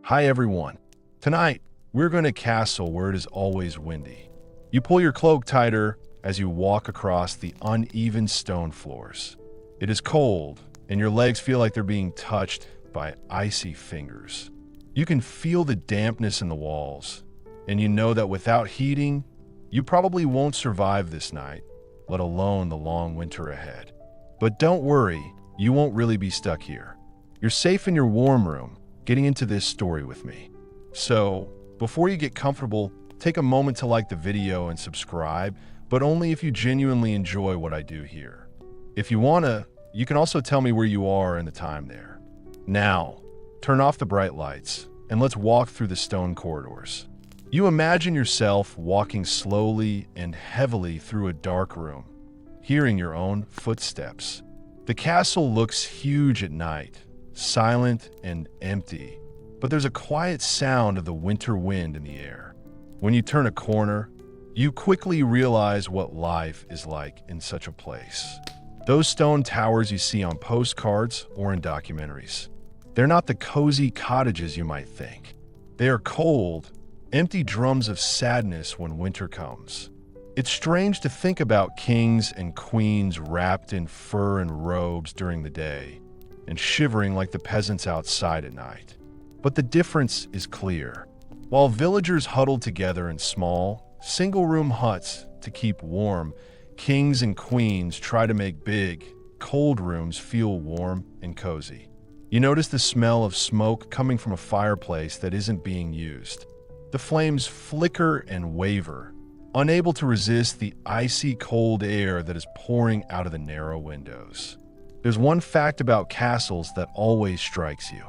Hi everyone. Tonight, we're going to castle where it is always windy. You pull your cloak tighter as you walk across the uneven stone floors. It is cold, and your legs feel like they're being touched by icy fingers. You can feel the dampness in the walls, and you know that without heating, you probably won't survive this night, let alone the long winter ahead. But don't worry, you won't really be stuck here. You're safe in your warm room, getting into this story with me. So, before you get comfortable, take a moment to like the video and subscribe, but only if you genuinely enjoy what I do here. If you wanna, you can also tell me where you are in the time there. Now, turn off the bright lights, and let's walk through the stone corridors. You imagine yourself walking slowly and heavily through a dark room, hearing your own footsteps. The castle looks huge at night, silent and empty, but there's a quiet sound of the winter wind in the air. When you turn a corner, you quickly realize what life is like in such a place. Those stone towers you see on postcards or in documentaries. They're not the cozy cottages you might think. They are cold, empty drums of sadness when winter comes. It's strange to think about kings and queens wrapped in fur and robes during the day, and shivering like the peasants outside at night. But the difference is clear. While villagers huddle together in small, single-room huts to keep warm, kings and queens try to make big, cold rooms feel warm and cozy. You notice the smell of smoke coming from a fireplace that isn't being used. The flames flicker and waver, unable to resist the icy cold air that is pouring out of the narrow windows. There's one fact about castles that always strikes you.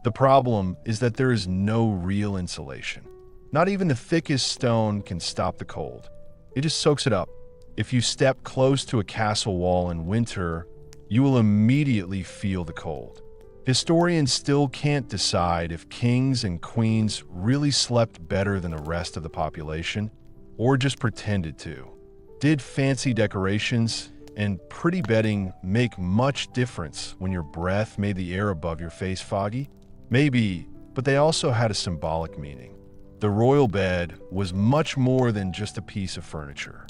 The problem is that there is no real insulation. Not even the thickest stone can stop the cold. It just soaks it up. If you step close to a castle wall in winter, you will immediately feel the cold. Historians still can't decide if kings and queens really slept better than the rest of the population, or just pretended to. Did fancy decorations and pretty bedding make much difference when your breath made the air above your face foggy? Maybe, but they also had a symbolic meaning. The royal bed was much more than just a piece of furniture.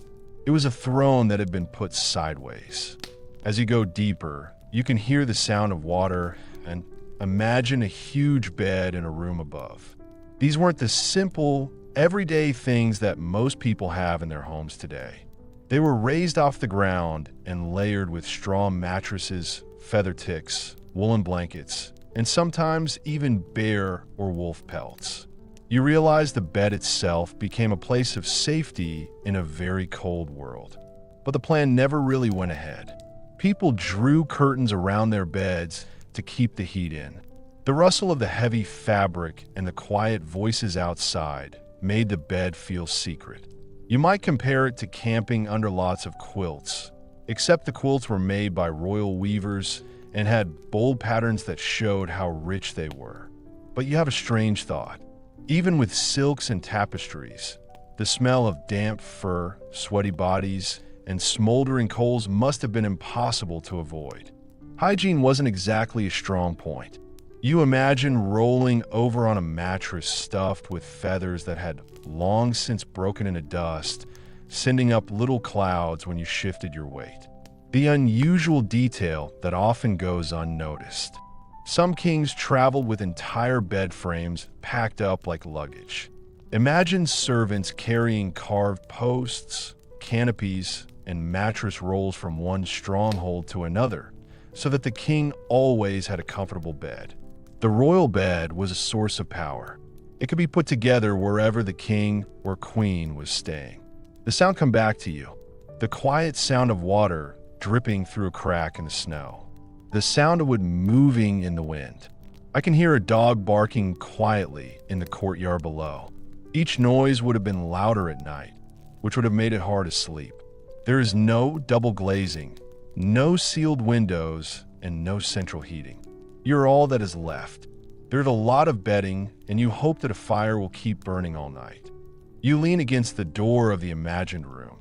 It was a throne that had been put sideways. As you go deeper, you can hear the sound of water and imagine a huge bed in a room above. These weren't the simple, everyday things that most people have in their homes today. They were raised off the ground and layered with straw mattresses, feather ticks, woolen blankets, and sometimes even bear or wolf pelts. You realize the bed itself became a place of safety in a very cold world. But the plan never really went ahead. People drew curtains around their beds to keep the heat in. The rustle of the heavy fabric and the quiet voices outside made the bed feel secret. You might compare it to camping under lots of quilts, except the quilts were made by royal weavers and had bold patterns that showed how rich they were. But you have a strange thought. Even with silks and tapestries, the smell of damp fur, sweaty bodies, and smoldering coals must have been impossible to avoid. Hygiene wasn't exactly a strong point. You imagine rolling over on a mattress stuffed with feathers that had long since broken into dust, sending up little clouds when you shifted your weight. The unusual detail that often goes unnoticed. Some kings traveled with entire bed frames packed up like luggage. Imagine servants carrying carved posts, canopies, and mattress rolls from one stronghold to another, so that the king always had a comfortable bed. The royal bed was a source of power. It could be put together wherever the king or queen was staying. The sound come back to you. The quiet sound of water dripping through a crack in the snow. The sound of wood moving in the wind. I can hear a dog barking quietly in the courtyard below. Each noise would have been louder at night, which would have made it hard to sleep. There is no double glazing, no sealed windows, and no central heating. You're all that is left. There's a lot of bedding, and you hope that a fire will keep burning all night. You lean against the door of the imagined room,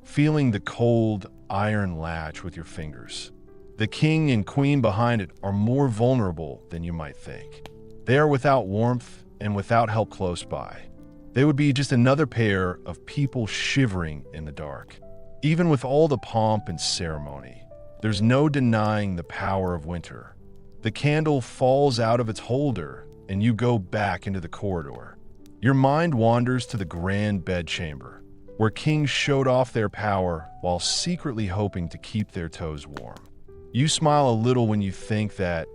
feeling the cold iron latch with your fingers. The king and queen behind it are more vulnerable than you might think. They are without warmth and without help close by. They would be just another pair of people shivering in the dark. Even with all the pomp and ceremony, there's no denying the power of winter. The candle falls out of its holder and you go back into the corridor. Your mind wanders to the grand bedchamber, where kings showed off their power while secretly hoping to keep their toes warm. You smile a little when you think that,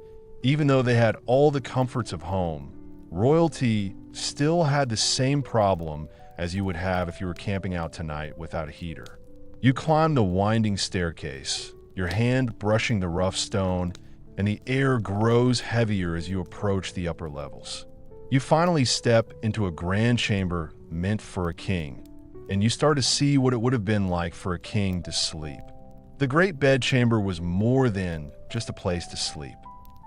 even though they had all the comforts of home, royalty still had the same problem as you would have if you were camping out tonight without a heater. You climb the winding staircase, your hand brushing the rough stone, and the air grows heavier as you approach the upper levels. You finally step into a grand chamber meant for a king, and you start to see what it would have been like for a king to sleep. The great bedchamber was more than just a place to sleep.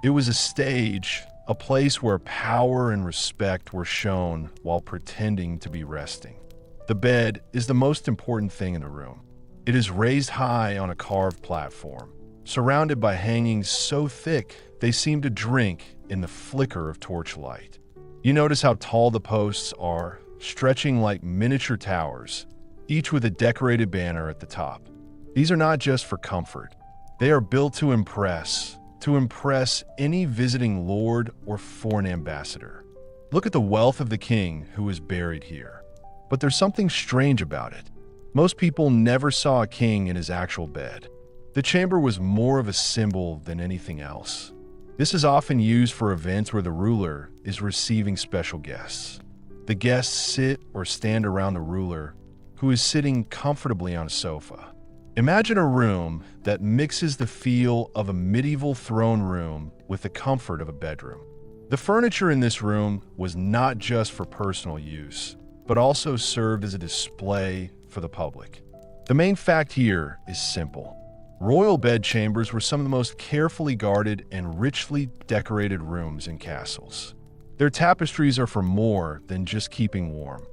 It was a stage, a place where power and respect were shown while pretending to be resting. The bed is the most important thing in the room. It is raised high on a carved platform, surrounded by hangings so thick they seem to drink in the flicker of torchlight. You notice how tall the posts are, stretching like miniature towers, each with a decorated banner at the top. These are not just for comfort. They are built to impress any visiting lord or foreign ambassador. Look at the wealth of the king who is buried here. But there's something strange about it. Most people never saw a king in his actual bed. The chamber was more of a symbol than anything else. This is often used for events where the ruler is receiving special guests. The guests sit or stand around the ruler, who is sitting comfortably on a sofa. Imagine a room that mixes the feel of a medieval throne room with the comfort of a bedroom. The furniture in this room was not just for personal use, but also served as a display for the public. The main fact here is simple. Royal bedchambers were some of the most carefully guarded and richly decorated rooms in castles. Their tapestries are for more than just keeping warm.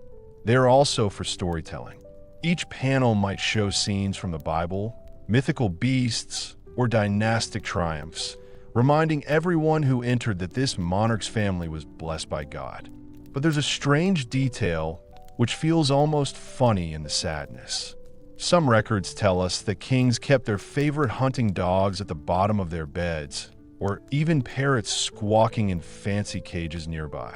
They are also for storytelling. Each panel might show scenes from the Bible, mythical beasts, or dynastic triumphs, reminding everyone who entered that this monarch's family was blessed by God. But there's a strange detail which feels almost funny in the sadness. Some records tell us that kings kept their favorite hunting dogs at the bottom of their beds, or even parrots squawking in fancy cages nearby.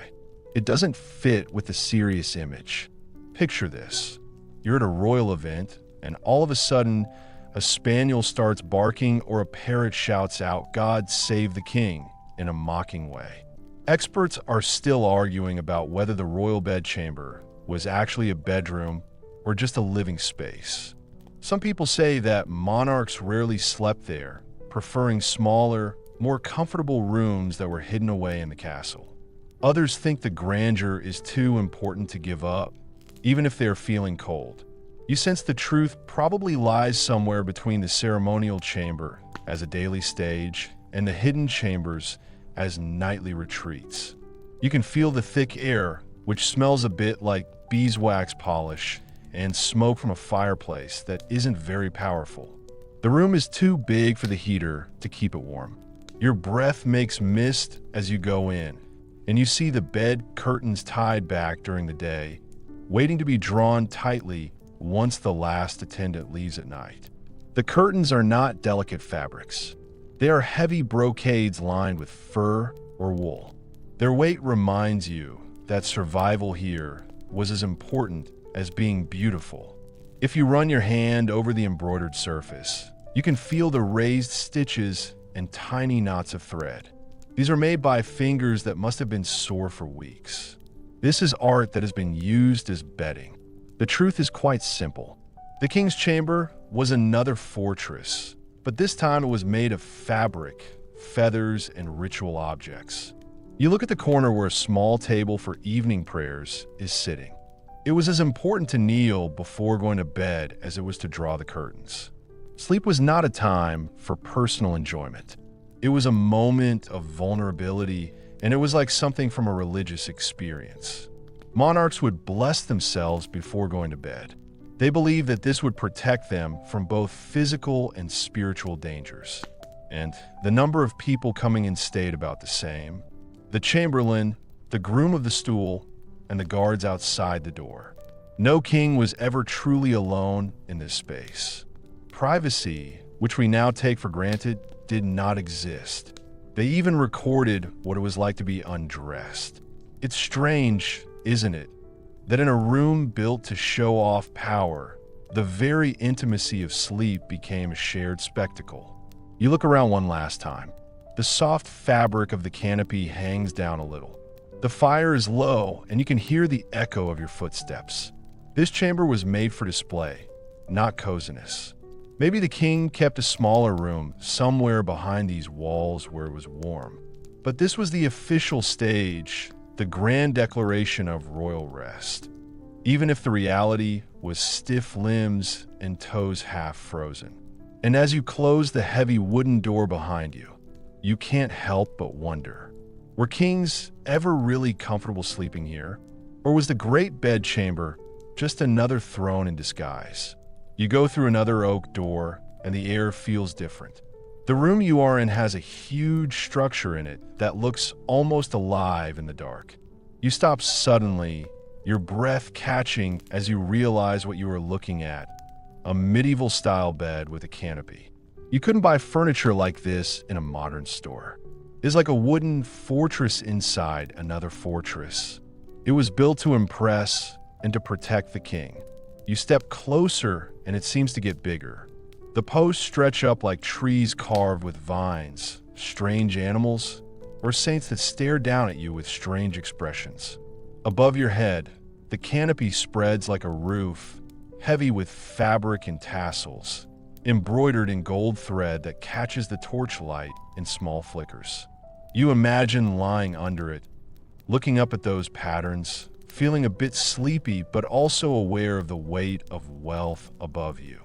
It doesn't fit with the serious image. Picture this. You're at a royal event, and all of a sudden, a spaniel starts barking or a parrot shouts out, "God save the king," in a mocking way. Experts are still arguing about whether the royal bedchamber was actually a bedroom or just a living space. Some people say that monarchs rarely slept there, preferring smaller, more comfortable rooms that were hidden away in the castle. Others think the grandeur is too important to give up, even if they're feeling cold. You sense the truth probably lies somewhere between the ceremonial chamber as a daily stage and the hidden chambers as nightly retreats. You can feel the thick air, which smells a bit like beeswax polish, and smoke from a fireplace that isn't very powerful. The room is too big for the heater to keep it warm. Your breath makes mist as you go in, and you see the bed curtains tied back during the day, waiting to be drawn tightly once the last attendant leaves at night. The curtains are not delicate fabrics. They are heavy brocades lined with fur or wool. Their weight reminds you that survival here was as important as being beautiful. If you run your hand over the embroidered surface, you can feel the raised stitches and tiny knots of thread. These are made by fingers that must have been sore for weeks. This is art that has been used as bedding. The truth is quite simple. The king's chamber was another fortress, but this time it was made of fabric, feathers, and ritual objects. You look at the corner where a small table for evening prayers is sitting. It was as important to kneel before going to bed as it was to draw the curtains. Sleep was not a time for personal enjoyment. It was a moment of vulnerability, and it was like something from a religious experience. Monarchs would bless themselves before going to bed. They believed that this would protect them from both physical and spiritual dangers. And the number of people coming in stayed about the same. the chamberlain, the groom of the stool, and the guards outside the door. No king was ever truly alone in this space. Privacy, which we now take for granted, did not exist. They even recorded what it was like to be undressed. It's strange, isn't it, that in a room built to show off power, the very intimacy of sleep became a shared spectacle. You look around one last time. The soft fabric of the canopy hangs down a little. The fire is low, and you can hear the echo of your footsteps. This chamber was made for display, not coziness. Maybe the king kept a smaller room somewhere behind these walls where it was warm. But this was the official stage, the grand declaration of royal rest. Even if the reality was stiff limbs and toes half frozen. And as you close the heavy wooden door behind you, you can't help but wonder, were kings ever really comfortable sleeping here? Or was the great bedchamber just another throne in disguise? You go through another oak door, and the air feels different. The room you are in has a huge structure in it that looks almost alive in the dark. You stop suddenly, your breath catching as you realize what you are looking at: a medieval-style bed with a canopy. You couldn't buy furniture like this in a modern store. It's like a wooden fortress inside another fortress. It was built to impress and to protect the king. You step closer, and it seems to get bigger. The posts stretch up like trees carved with vines, strange animals, or saints that stare down at you with strange expressions. Above your head, the canopy spreads like a roof, heavy with fabric and tassels, embroidered in gold thread that catches the torchlight in small flickers. You imagine lying under it, looking up at those patterns, feeling a bit sleepy but also aware of the weight of wealth above you.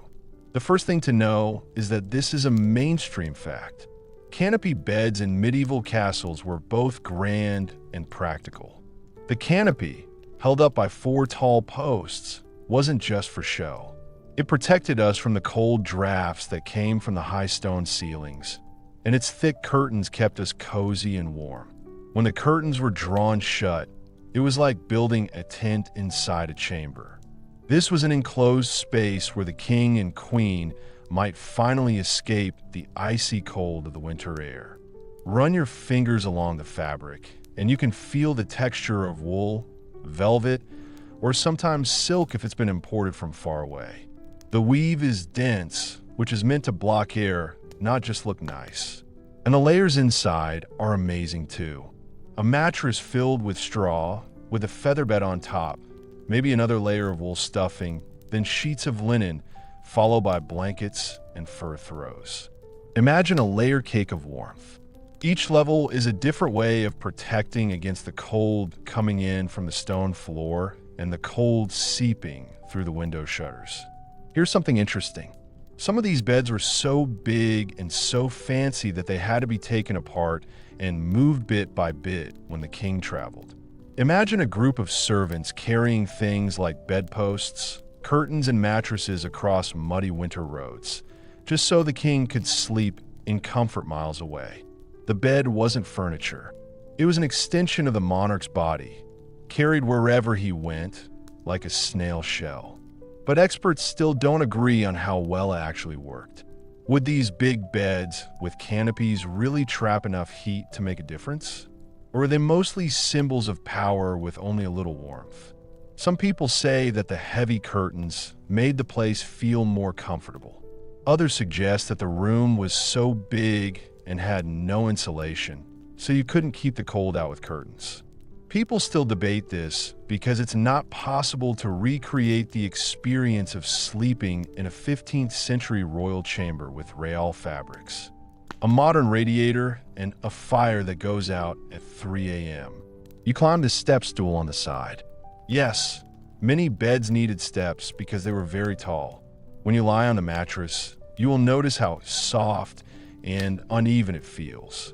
The first thing to know is that this is a mainstream fact. Canopy beds in medieval castles were both grand and practical. The canopy, held up by 4 tall posts, wasn't just for show. It protected us from the cold drafts that came from the high stone ceilings, and its thick curtains kept us cozy and warm. When the curtains were drawn shut, it was like building a tent inside a chamber. This was an enclosed space where the king and queen might finally escape the icy cold of the winter air. Run your fingers along the fabric, and you can feel the texture of wool, velvet, or sometimes silk if it's been imported from far away. The weave is dense, which is meant to block air, not just look nice. And the layers inside are amazing too. A mattress filled with straw, with a feather bed on top, maybe another layer of wool stuffing, then sheets of linen, followed by blankets and fur throws. Imagine a layer cake of warmth. Each level is a different way of protecting against the cold coming in from the stone floor and the cold seeping through the window shutters. Here's something interesting. Some of these beds were so big and so fancy that they had to be taken apart and moved bit by bit when the king traveled. Imagine a group of servants carrying things like bedposts, curtains, and mattresses across muddy winter roads, just so the king could sleep in comfort miles away. The bed wasn't furniture. It was an extension of the monarch's body, carried wherever he went, like a snail shell. But experts still don't agree on how well it actually worked. Would these big beds with canopies really trap enough heat to make a difference? Or are they mostly symbols of power with only a little warmth? Some people say that the heavy curtains made the place feel more comfortable. Others suggest that the room was so big and had no insulation, so you couldn't keep the cold out with curtains. People still debate this because it's not possible to recreate the experience of sleeping in a 15th century royal chamber with real fabrics, a modern radiator, and a fire that goes out at 3 a.m. You climb the step stool on the side. Yes, many beds needed steps because they were very tall. When you lie on the mattress, you will notice how soft and uneven it feels.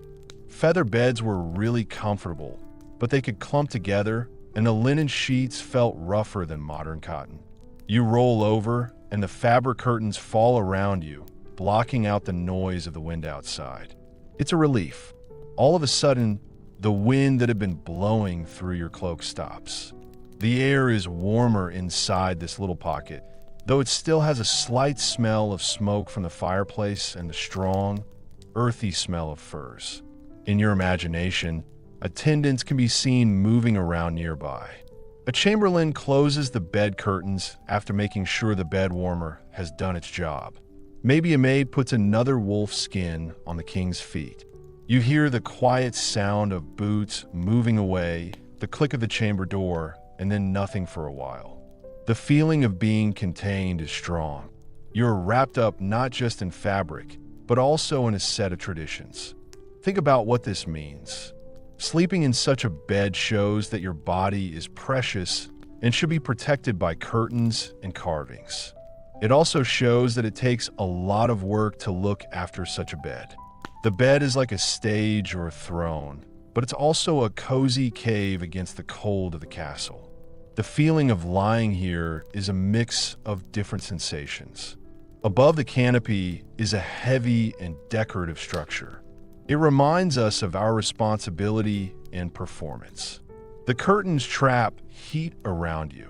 Feather beds were really comfortable, but they could clump together, and the linen sheets felt rougher than modern cotton. You roll over, and the fabric curtains fall around you, blocking out the noise of the wind outside. It's a relief. All of a sudden, The wind that had been blowing through your cloak stops. The air is warmer inside this little pocket, though it still has a slight smell of smoke from the fireplace and the strong, earthy smell of furs. In your imagination, attendants can be seen moving around nearby. A chamberlain closes the bed curtains after making sure the bed warmer has done its job. Maybe a maid puts another wolf skin on the king's feet. You hear the quiet sound of boots moving away, the click of the chamber door, and then nothing for a while. The feeling of being contained is strong. You're wrapped up not just in fabric, but also in a set of traditions. Think about what this means. Sleeping in such a bed shows that your body is precious and should be protected by curtains and carvings. It also shows that it takes a lot of work to look after such a bed. The bed is like a stage or a throne, but it's also a cozy cave against the cold of the castle. The feeling of lying here is a mix of different sensations. Above the canopy is a heavy and decorative structure. It reminds us of our responsibility and performance. The curtains trap heat around you,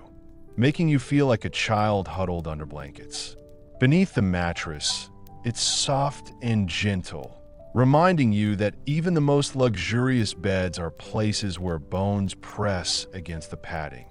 making you feel like a child huddled under blankets. Beneath the mattress, it's soft and gentle, reminding you that even the most luxurious beds are places where bones press against the padding,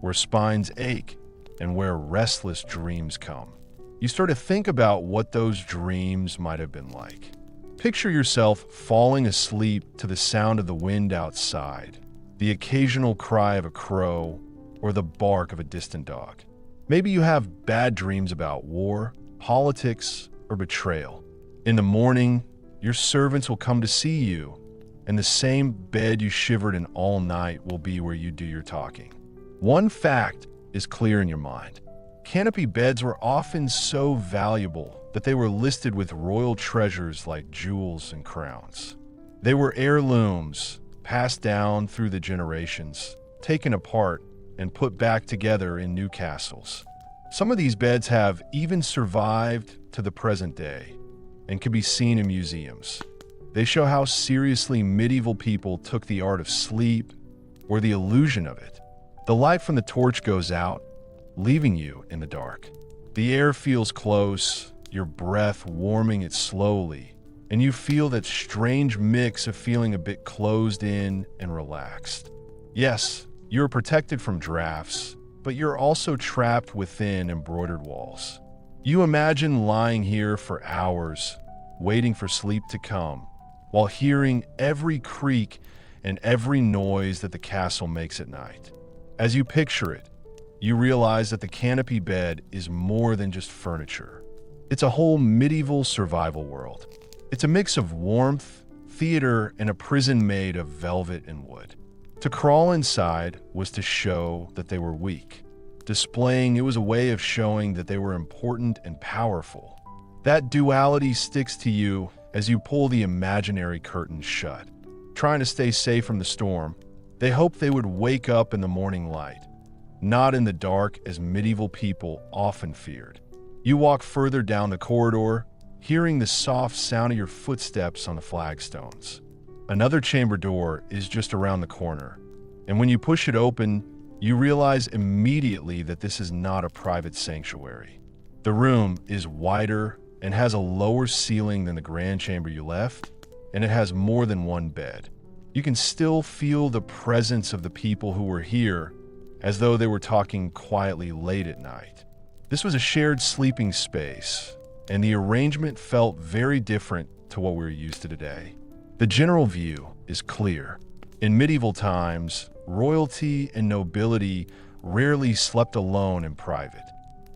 where spines ache, and where restless dreams come. You start to think about what those dreams might have been like. Picture yourself falling asleep to the sound of the wind outside, the occasional cry of a crow, or the bark of a distant dog. Maybe you have bad dreams about war, politics, or betrayal. In the morning, your servants will come to see you, and the same bed you shivered in all night will be where you do your talking. One fact is clear in your mind. Canopy beds were often so valuable that they were listed with royal treasures like jewels and crowns. They were heirlooms, passed down through the generations, taken apart, and put back together in new castles. Some of these beds have even survived to the present day and can be seen in museums. They show how seriously medieval people took the art of sleep, or the illusion of it. The light from the torch goes out, leaving you in the dark. The air feels close, your breath warming it slowly, and you feel that strange mix of feeling a bit closed in and relaxed. Yes, you're protected from drafts, but you're also trapped within embroidered walls. You imagine lying here for hours, waiting for sleep to come, while hearing every creak and every noise that the castle makes at night. As you picture it, you realize that the canopy bed is more than just furniture. It's a whole medieval survival world. It's a mix of warmth, theater, and a prison made of velvet and wood. To crawl inside was to show that they were weak. Displaying it was a way of showing that they were important and powerful. That duality sticks to you as you pull the imaginary curtains shut. Trying to stay safe from the storm, they hoped they would wake up in the morning light, not in the dark as medieval people often feared. You walk further down the corridor, hearing the soft sound of your footsteps on the flagstones. Another chamber door is just around the corner, and when you push it open, you realize immediately that this is not a private sanctuary. The room is wider and has a lower ceiling than the grand chamber you left, and it has more than one bed. You can still feel the presence of the people who were here, as though they were talking quietly late at night. This was a shared sleeping space, and the arrangement felt very different to what we're used to today. The general view is clear. In medieval times, royalty and nobility rarely slept alone in private.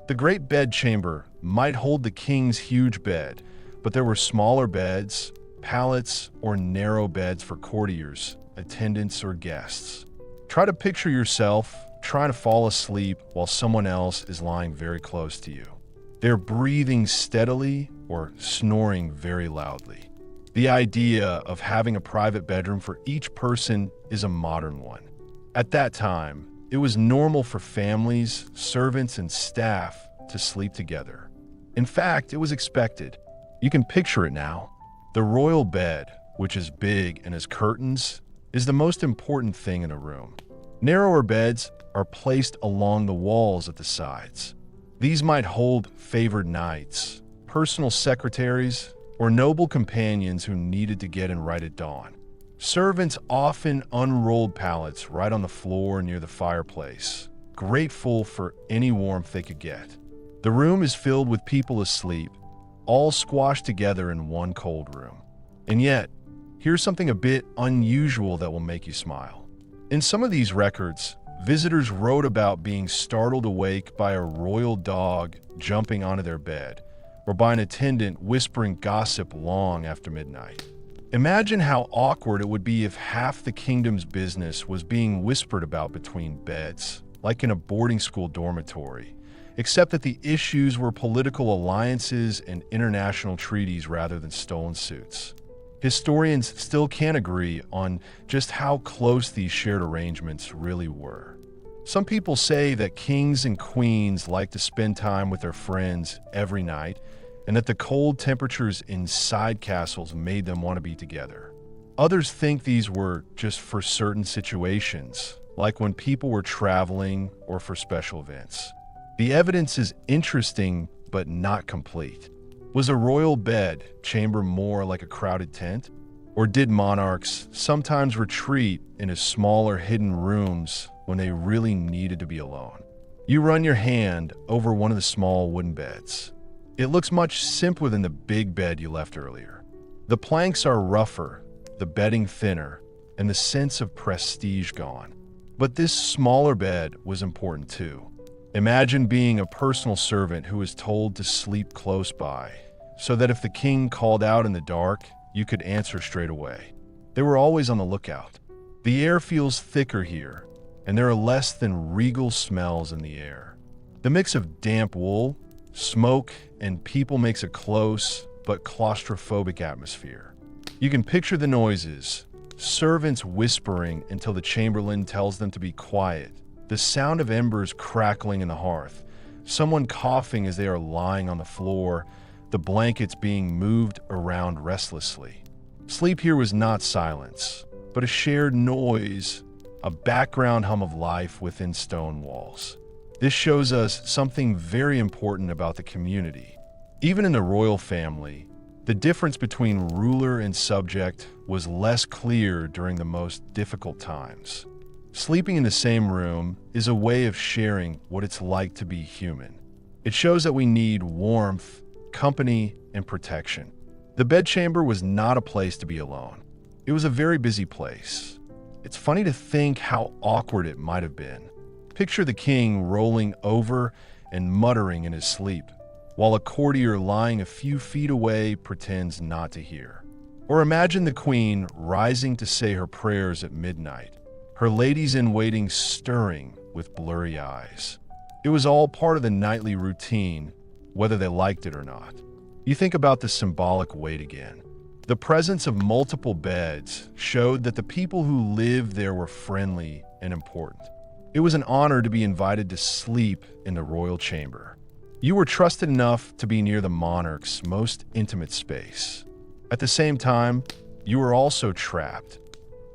The great bedchamber might hold the king's huge bed, but there were smaller beds, pallets, or narrow beds for courtiers, attendants, or guests. Try to picture yourself trying to fall asleep while someone else is lying very close to you. They're breathing steadily or snoring very loudly. The idea of having a private bedroom for each person is a modern one. At that time, it was normal for families, servants, and staff to sleep together. In fact, it was expected. You can picture it now. The royal bed, which is big and has curtains, is the most important thing in a room. Narrower beds are placed along the walls at the sides. These might hold favored knights, personal secretaries, or noble companions who needed to get in right at dawn. Servants often unrolled pallets right on the floor near the fireplace, grateful for any warmth they could get. The room is filled with people asleep, all squashed together in one cold room. And yet, here's something a bit unusual that will make you smile. In some of these records, visitors wrote about being startled awake by a royal dog jumping onto their bed, or by an attendant whispering gossip long after midnight. Imagine how awkward it would be if half the kingdom's business was being whispered about between beds, like in a boarding school dormitory, except that the issues were political alliances and international treaties rather than stolen suits. Historians still can't agree on just how close these shared arrangements really were. Some people say that kings and queens like to spend time with their friends every night, and that the cold temperatures inside castles made them want to be together. Others think these were just for certain situations, like when people were traveling or for special events. The evidence is interesting, but not complete. Was a royal bed chamber more like a crowded tent? Or did monarchs sometimes retreat into smaller hidden rooms when they really needed to be alone? You run your hand over one of the small wooden beds. It looks much simpler than the big bed you left earlier. The planks are rougher, the bedding thinner, and the sense of prestige gone. But this smaller bed was important too. Imagine being a personal servant who was told to sleep close by, so that if the king called out in the dark, you could answer straight away. They were always on the lookout. The air feels thicker here, and there are less than regal smells in the air. The mix of damp wool, smoke, and people makes a close but claustrophobic atmosphere. You can picture the noises, servants whispering until the chamberlain tells them to be quiet, the sound of embers crackling in the hearth, someone coughing as they are lying on the floor, the blankets being moved around restlessly. Sleep here was not silence, but a shared noise, a background hum of life within stone walls. This shows us something very important about the community. Even in the royal family, the difference between ruler and subject was less clear during the most difficult times. Sleeping in the same room is a way of sharing what it's like to be human. It shows that we need warmth, company, and protection. The bedchamber was not a place to be alone. It was a very busy place. It's funny to think how awkward it might have been. Picture the king rolling over and muttering in his sleep, while a courtier lying a few feet away pretends not to hear. Or imagine the queen rising to say her prayers at midnight, her ladies-in-waiting stirring with blurry eyes. It was all part of the nightly routine, whether they liked it or not. You think about the symbolic weight again. The presence of multiple beds showed that the people who lived there were friendly and important. It was an honor to be invited to sleep in the royal chamber. You were trusted enough to be near the monarch's most intimate space. At the same time, you were also trapped.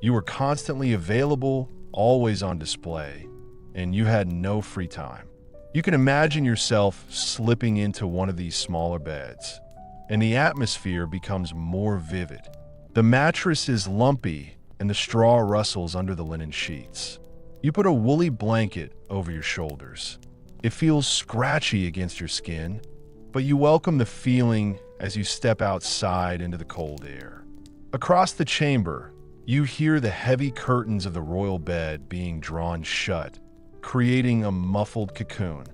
You were constantly available, always on display, and you had no free time. You can imagine yourself slipping into one of these smaller beds, and the atmosphere becomes more vivid. The mattress is lumpy, and the straw rustles under the linen sheets. You put a woolly blanket over your shoulders. It feels scratchy against your skin, but you welcome the feeling as you step outside into the cold air. Across the chamber, you hear the heavy curtains of the royal bed being drawn shut, creating a muffled cocoon.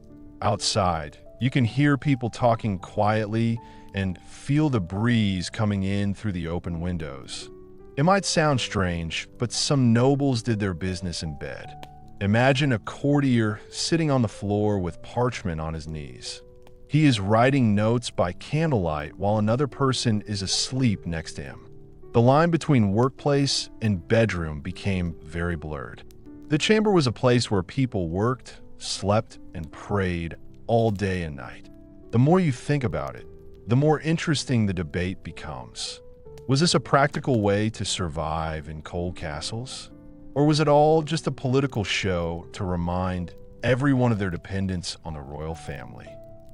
Outside, you can hear people talking quietly and feel the breeze coming in through the open windows. It might sound strange, but some nobles did their business in bed. Imagine a courtier sitting on the floor with parchment on his knees. He is writing notes by candlelight while another person is asleep next to him. The line between workplace and bedroom became very blurred. The chamber was a place where people worked, slept, and prayed all day and night. The more you think about it, the more interesting the debate becomes. Was this a practical way to survive in cold castles? Or was it all just a political show to remind everyone of their dependence on the royal family?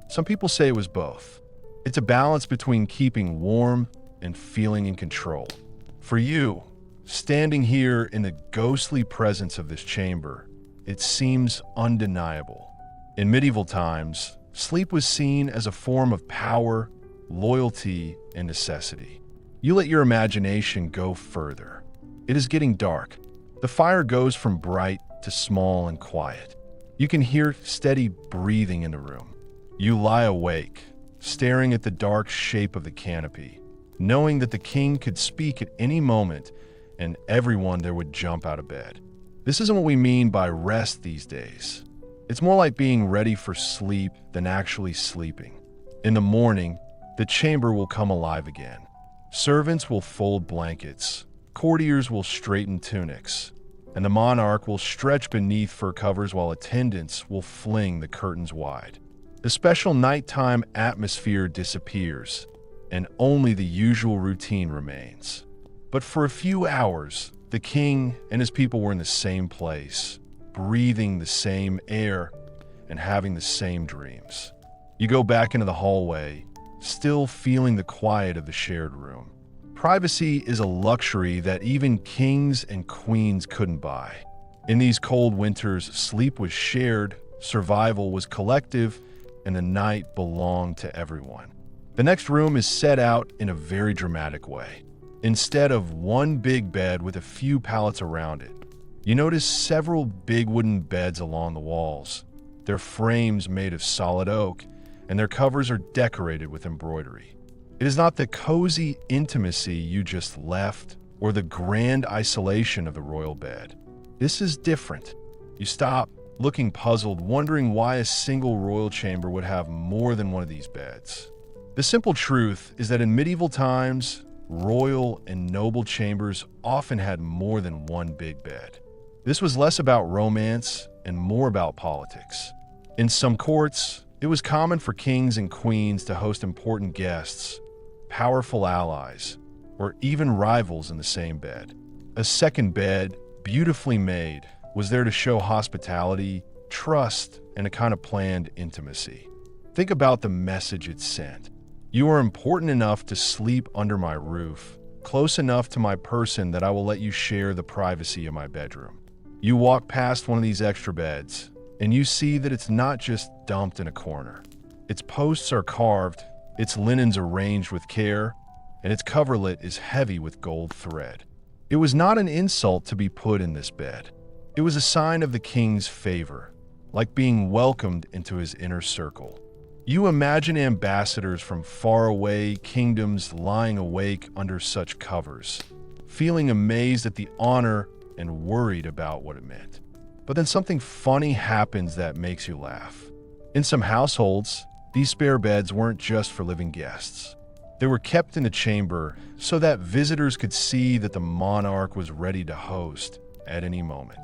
Some people say it was both. It's a balance between keeping warm and feeling in control. For you, standing here in the ghostly presence of this chamber, it seems undeniable. In medieval times, sleep was seen as a form of power, loyalty, and necessity. You let your imagination go further. It is getting dark. The fire goes from bright to small and quiet. You can hear steady breathing in the room. You lie awake, staring at the dark shape of the canopy, knowing that the king could speak at any moment and everyone there would jump out of bed. This isn't what we mean by rest these days. It's more like being ready for sleep than actually sleeping. In the morning, the chamber will come alive again. Servants will fold blankets, courtiers will straighten tunics, and the monarch will stretch beneath fur covers while attendants will fling the curtains wide. The special nighttime atmosphere disappears, and only the usual routine remains. But for a few hours, the king and his people were in the same place, breathing the same air and having the same dreams. You go back into the hallway, still feeling the quiet of the shared room. Privacy is a luxury that even kings and queens couldn't buy. In these cold winters, sleep was shared, survival was collective, and the night belonged to everyone. The next room is set out in a very dramatic way. Instead of one big bed with a few pallets around it, you notice several big wooden beds along the walls. Their frames made of solid oak, and their covers are decorated with embroidery. It is not the cozy intimacy you just left or the grand isolation of the royal bed. This is different. You stop, looking puzzled, wondering why a single royal chamber would have more than one of these beds. The simple truth is that in medieval times, royal and noble chambers often had more than one big bed. This was less about romance and more about politics. In some courts, it was common for kings and queens to host important guests, powerful allies, or even rivals in the same bed. A second bed, beautifully made, was there to show hospitality, trust, and a kind of planned intimacy. Think about the message it sent. You are important enough to sleep under my roof, close enough to my person that I will let you share the privacy of my bedroom. You walk past one of these extra beds, and you see that it's not just dumped in a corner. Its posts are carved, its linens arranged with care, and its coverlet is heavy with gold thread. It was not an insult to be put in this bed. It was a sign of the king's favor, like being welcomed into his inner circle. You imagine ambassadors from faraway kingdoms lying awake under such covers, feeling amazed at the honor and worried about what it meant. But then something funny happens that makes you laugh. In some households, these spare beds weren't just for living guests. They were kept in the chamber so that visitors could see that the monarch was ready to host at any moment.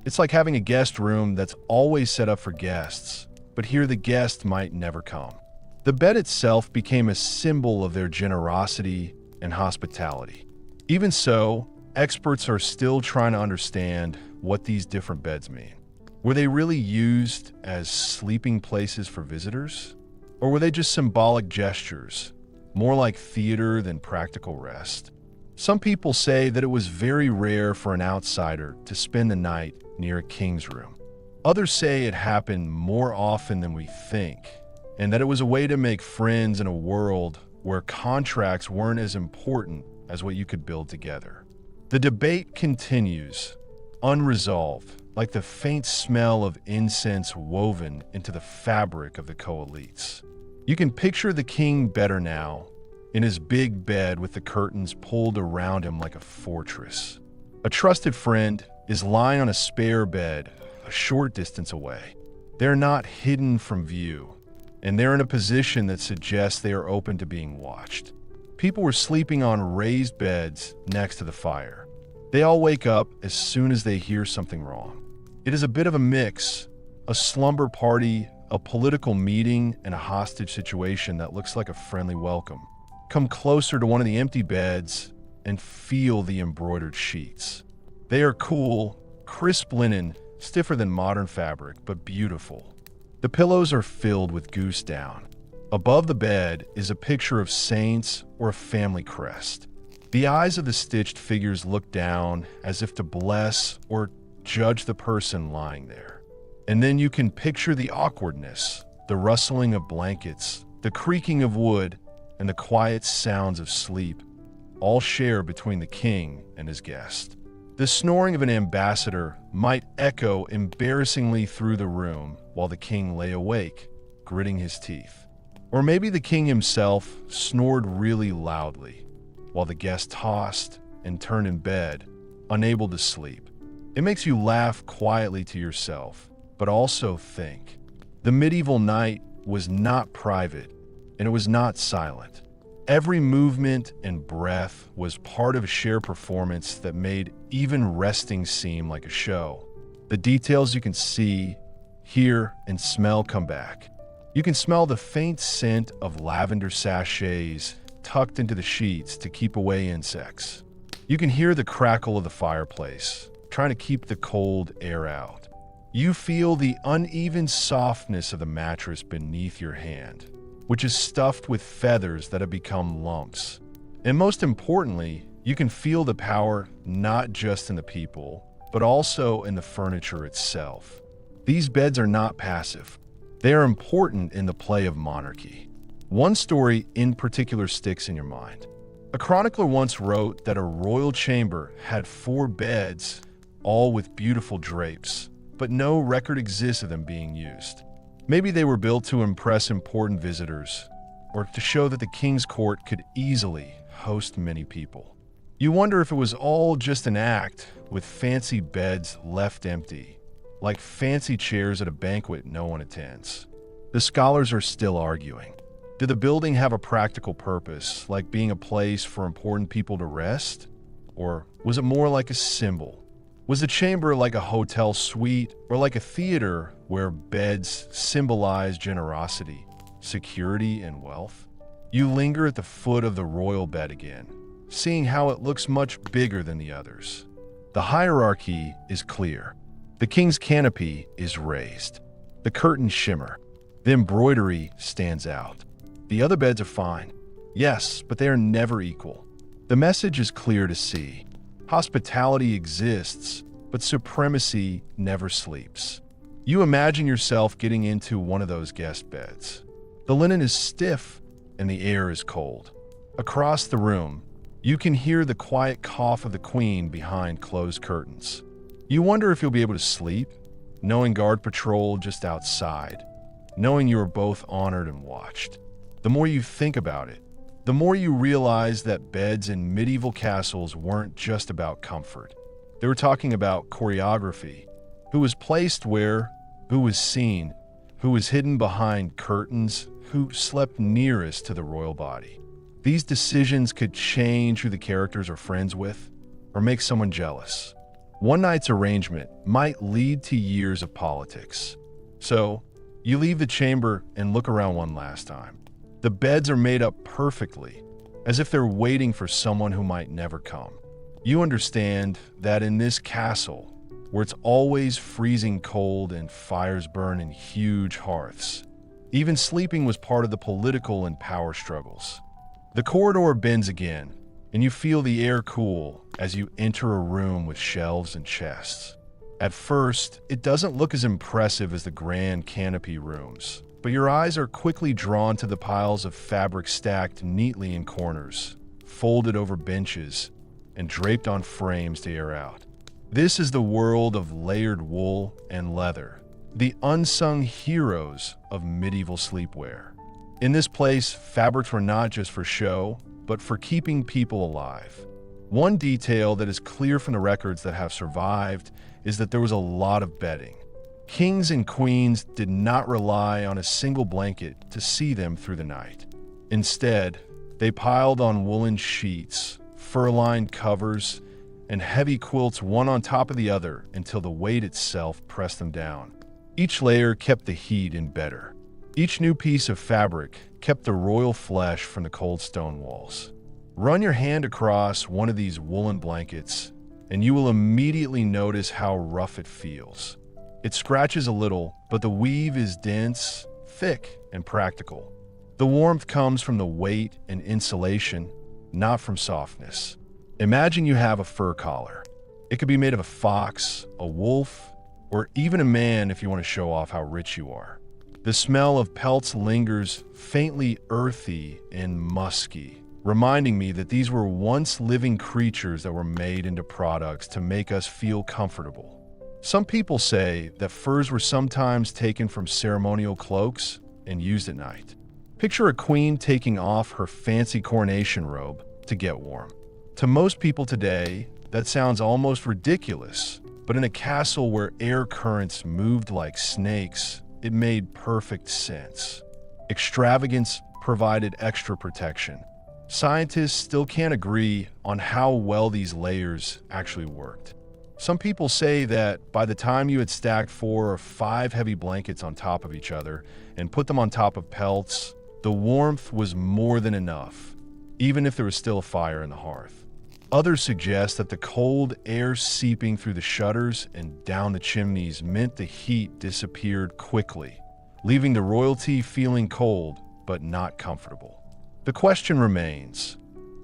It's like having a guest room that's always set up for guests, but here the guest might never come. The bed itself became a symbol of their generosity and hospitality. Even so, experts are still trying to understand what these different beds mean. Were they really used as sleeping places for visitors? Or were they just symbolic gestures, more like theater than practical rest? Some people say that it was very rare for an outsider to spend the night near a king's room. Others say it happened more often than we think, and that it was a way to make friends in a world where contracts weren't as important as what you could build together. The debate continues, unresolved, like the faint smell of incense woven into the fabric of the coalites. You can picture the king better now, in his big bed with the curtains pulled around him like a fortress. A trusted friend is lying on a spare bed a short distance away. They're not hidden from view, and they're in a position that suggests they are open to being watched. People were sleeping on raised beds next to the fire. They all wake up as soon as they hear something wrong. It is a bit of a mix, a slumber party, a political meeting, and a hostage situation that looks like a friendly welcome. Come closer to one of the empty beds and feel the embroidered sheets. They are cool, crisp linen, stiffer than modern fabric, but beautiful. The pillows are filled with goose down. Above the bed is a picture of saints or a family crest. The eyes of the stitched figures look down as if to bless or judge the person lying there. And then you can picture the awkwardness, the rustling of blankets, the creaking of wood, and the quiet sounds of sleep, all shared between the king and his guest. The snoring of an ambassador might echo embarrassingly through the room while the king lay awake, gritting his teeth. Or maybe the king himself snored really loudly, while the guest tossed and turned in bed, unable to sleep. It makes you laugh quietly to yourself, but also think. The medieval night was not private, and it was not silent. Every movement and breath was part of a shared performance that made even resting seem like a show. The details you can see, hear, and smell come back. You can smell the faint scent of lavender sachets tucked into the sheets to keep away insects. You can hear the crackle of the fireplace, trying to keep the cold air out. You feel the uneven softness of the mattress beneath your hand, which is stuffed with feathers that have become lumps. And most importantly, you can feel the power not just in the people, but also in the furniture itself. These beds are not passive. They are important in the play of monarchy. One story in particular sticks in your mind. A chronicler once wrote that a royal chamber had 4 beds, all with beautiful drapes, but no record exists of them being used. Maybe they were built to impress important visitors, or to show that the king's court could easily host many people. You wonder if it was all just an act, with fancy beds left empty, like fancy chairs at a banquet no one attends. The scholars are still arguing. Did the building have a practical purpose, like being a place for important people to rest? Or was it more like a symbol? Was the chamber like a hotel suite, or like a theater where beds symbolize generosity, security, and wealth? You linger at the foot of the royal bed again, seeing how it looks much bigger than the others. The hierarchy is clear. The king's canopy is raised. The curtains shimmer. The embroidery stands out. The other beds are fine. Yes, but they are never equal. The message is clear to see. Hospitality exists, but supremacy never sleeps. You imagine yourself getting into one of those guest beds. The linen is stiff and the air is cold. Across the room, you can hear the quiet cough of the queen behind closed curtains. You wonder if you'll be able to sleep, knowing guard patrol just outside, knowing you are both honored and watched. The more you think about it, the more you realize that beds in medieval castles weren't just about comfort. They were talking about choreography, who was placed where, who was seen, who was hidden behind curtains, who slept nearest to the royal body. These decisions could change who the characters are friends with, or make someone jealous. One night's arrangement might lead to years of politics. So, you leave the chamber and look around one last time. The beds are made up perfectly, as if they're waiting for someone who might never come. You understand that in this castle, where it's always freezing cold and fires burn in huge hearths, even sleeping was part of the political and power struggles. The corridor bends again, and you feel the air cool as you enter a room with shelves and chests. At first, it doesn't look as impressive as the grand canopy rooms, but your eyes are quickly drawn to the piles of fabric stacked neatly in corners, folded over benches, and draped on frames to air out. This is the world of layered wool and leather, the unsung heroes of medieval sleepwear. In this place, fabrics were not just for show, but for keeping people alive. One detail that is clear from the records that have survived is that there was a lot of bedding. Kings and queens did not rely on a single blanket to see them through the night. Instead, they piled on woolen sheets, fur-lined covers, and heavy quilts one on top of the other until the weight itself pressed them down. Each layer kept the heat in better. Each new piece of fabric kept the royal flesh from the cold stone walls. Run your hand across one of these woolen blankets, and you will immediately notice how rough it feels. It scratches a little, but the weave is dense, thick, and practical. The warmth comes from the weight and insulation, not from softness. Imagine you have a fur collar. It could be made of a fox, a wolf, or even a man if you want to show off how rich you are. The smell of pelts lingers faintly earthy and musky, reminding me that these were once living creatures that were made into products to make us feel comfortable. Some people say that furs were sometimes taken from ceremonial cloaks and used at night. Picture a queen taking off her fancy coronation robe to get warm. To most people today, that sounds almost ridiculous, but in a castle where air currents moved like snakes, it made perfect sense. Extravagance provided extra protection. Scientists still can't agree on how well these layers actually worked. Some people say that by the time you had stacked 4 or 5 heavy blankets on top of each other and put them on top of pelts, the warmth was more than enough, even if there was still a fire in the hearth. Others suggest that the cold air seeping through the shutters and down the chimneys meant the heat disappeared quickly, leaving the royalty feeling cold but not comfortable. The question remains,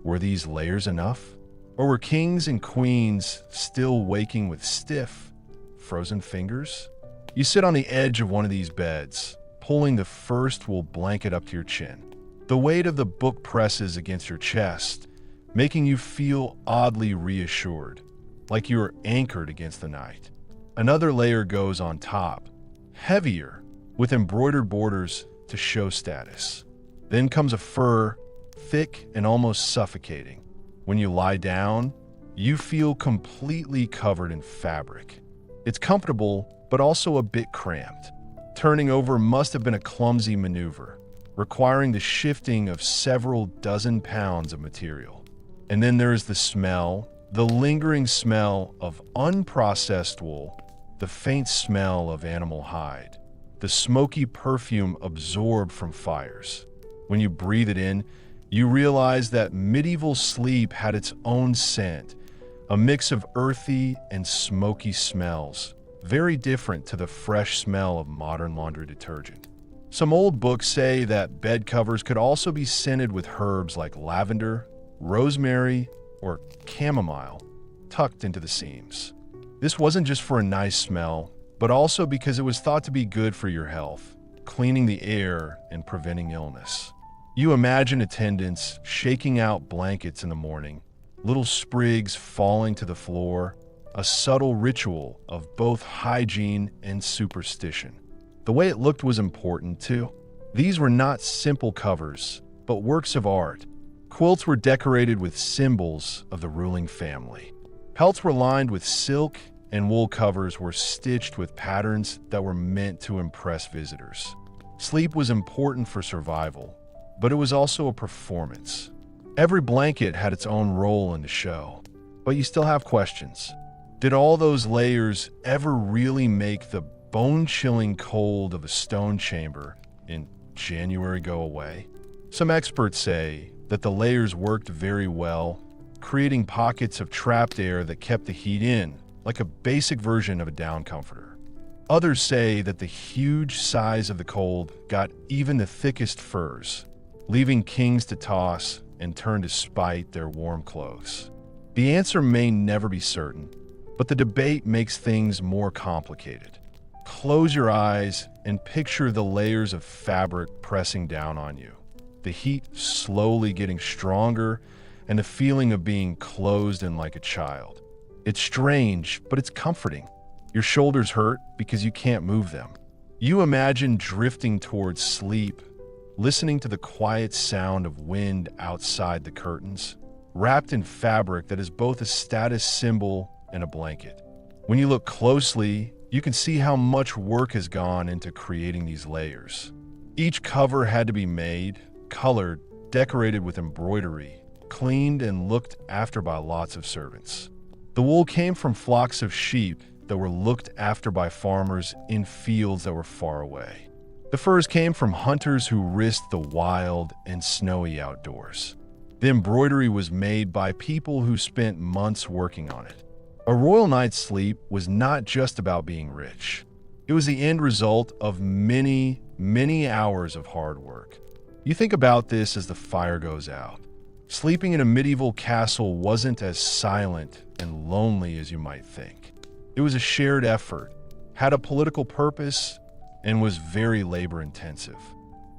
were these layers enough? Or were kings and queens still waking with stiff, frozen fingers? You sit on the edge of one of these beds, pulling the first wool blanket up to your chin. The weight of the book presses against your chest, making you feel oddly reassured, like you are anchored against the night. Another layer goes on top, heavier, with embroidered borders to show status. Then comes a fur, thick and almost suffocating. When you lie down, you feel completely covered in fabric. It's comfortable, but also a bit cramped. Turning over must have been a clumsy maneuver, requiring the shifting of several dozen pounds of material. And then there is the smell, the lingering smell of unprocessed wool, the faint smell of animal hide, the smoky perfume absorbed from fires. When you breathe it in, you realize that medieval sleep had its own scent, a mix of earthy and smoky smells, very different to the fresh smell of modern laundry detergent. Some old books say that bed covers could also be scented with herbs like lavender, rosemary, or chamomile tucked into the seams. This wasn't just for a nice smell, but also because it was thought to be good for your health, cleaning the air and preventing illness. You imagine attendants shaking out blankets in the morning, little sprigs falling to the floor, a subtle ritual of both hygiene and superstition. The way it looked was important too. These were not simple covers, but works of art. Quilts were decorated with symbols of the ruling family. Pelts were lined with silk, and wool covers were stitched with patterns that were meant to impress visitors. Sleep was important for survival, but it was also a performance. Every blanket had its own role in the show, but you still have questions. Did all those layers ever really make the bone-chilling cold of a stone chamber in January go away? Some experts say that the layers worked very well, creating pockets of trapped air that kept the heat in, like a basic version of a down comforter. Others say that the huge size of the cold got even the thickest furs, leaving kings to toss and turn to spite their warm clothes. The answer may never be certain, but the debate makes things more complicated. Close your eyes and picture the layers of fabric pressing down on you, the heat slowly getting stronger, and the feeling of being closed in like a child. It's strange, but it's comforting. Your shoulders hurt because you can't move them. You imagine drifting towards sleep, listening to the quiet sound of wind outside the curtains, wrapped in fabric that is both a status symbol and a blanket. When you look closely, you can see how much work has gone into creating these layers. Each cover had to be made, colored, decorated with embroidery, cleaned and looked after by lots of servants. The wool came from flocks of sheep that were looked after by farmers in fields that were far away. The furs came from hunters who risked the wild and snowy outdoors. The embroidery was made by people who spent months working on it. A royal night's sleep was not just about being rich. It was the end result of many, many hours of hard work. You think about this as the fire goes out. Sleeping in a medieval castle wasn't as silent and lonely as you might think. It was a shared effort, had a political purpose, and was very labor-intensive.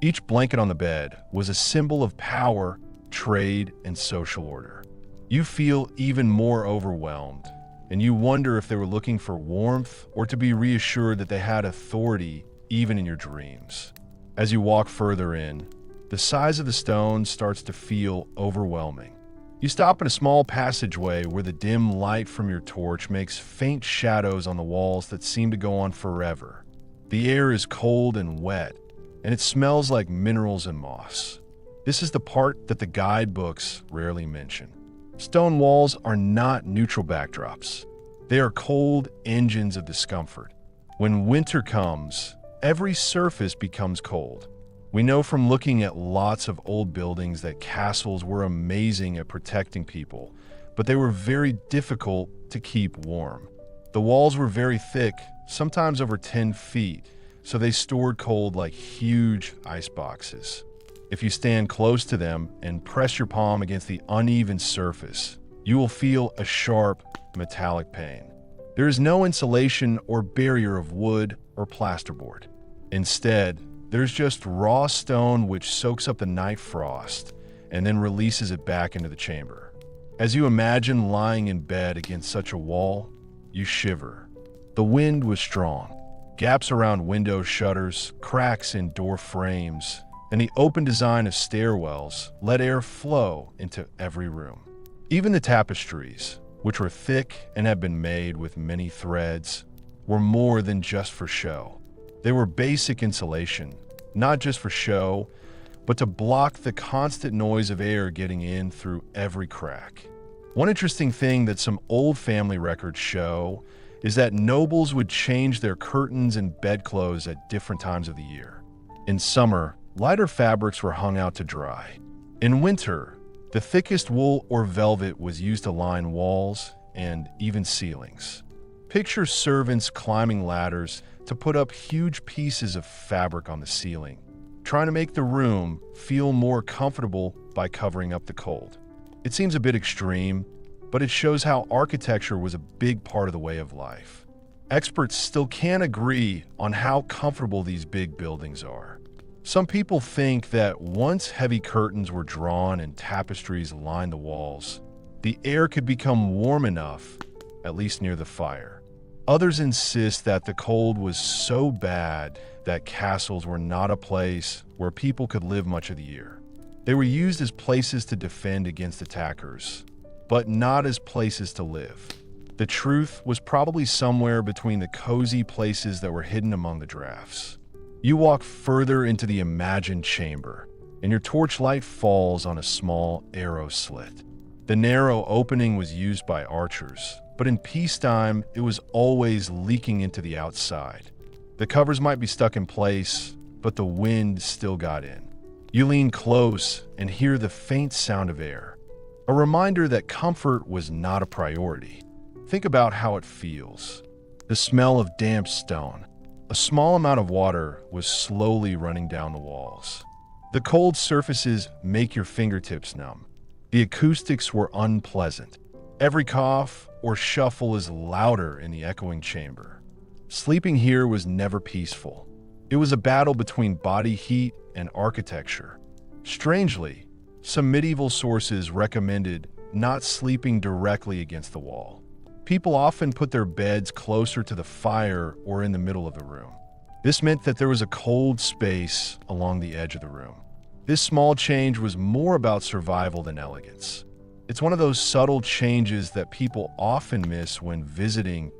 Each blanket on the bed was a symbol of power, trade, and social order. You feel even more overwhelmed, and you wonder if they were looking for warmth or to be reassured that they had authority even in your dreams. As you walk further in, the size of the stone starts to feel overwhelming. You stop in a small passageway where the dim light from your torch makes faint shadows on the walls that seem to go on forever. The air is cold and wet, and it smells like minerals and moss. This is the part that the guidebooks rarely mention. Stone walls are not neutral backdrops. They are cold engines of discomfort. When winter comes, every surface becomes cold. We know from looking at lots of old buildings that castles were amazing at protecting people, but they were very difficult to keep warm. The walls were very thick, sometimes over 10 feet, so they stored cold like huge ice boxes. If you stand close to them and press your palm against the uneven surface, you will feel a sharp, metallic pain. There is no insulation or barrier of wood or plasterboard. Instead, there's just raw stone which soaks up the night frost and then releases it back into the chamber. As you imagine lying in bed against such a wall, you shiver. The wind was strong. Gaps around window shutters, cracks in door frames, and the open design of stairwells let air flow into every room. Even the tapestries, which were thick and had been made with many threads, were more than just for show. They were basic insulation, not just for show, but to block the constant noise of air getting in through every crack. One interesting thing that some old family records show is that nobles would change their curtains and bedclothes at different times of the year. In summer, lighter fabrics were hung out to dry. In winter, the thickest wool or velvet was used to line walls and even ceilings. Picture servants climbing ladders to put up huge pieces of fabric on the ceiling, trying to make the room feel more comfortable by covering up the cold. It seems a bit extreme, but it shows how architecture was a big part of the way of life. Experts still can't agree on how comfortable these big buildings are. Some people think that once heavy curtains were drawn and tapestries lined the walls, the air could become warm enough, at least near the fire. Others insist that the cold was so bad that castles were not a place where people could live much of the year. They were used as places to defend against attackers, but not as places to live. The truth was probably somewhere between the cozy places that were hidden among the drafts. You walk further into the imagined chamber, and your torchlight falls on a small arrow slit. The narrow opening was used by archers, but in peacetime, it was always leaking into the outside. The covers might be stuck in place, but the wind still got in. You lean close and hear the faint sound of air, a reminder that comfort was not a priority. Think about how it feels. The smell of damp stone. A small amount of water was slowly running down the walls. The cold surfaces make your fingertips numb. The acoustics were unpleasant. Every cough or shuffle is louder in the echoing chamber. Sleeping here was never peaceful. It was a battle between body heat and architecture. Strangely, some medieval sources recommended not sleeping directly against the wall. People often put their beds closer to the fire or in the middle of the room. This meant that there was a cold space along the edge of the room. This small change was more about survival than elegance. It's one of those subtle changes that people often miss when visiting,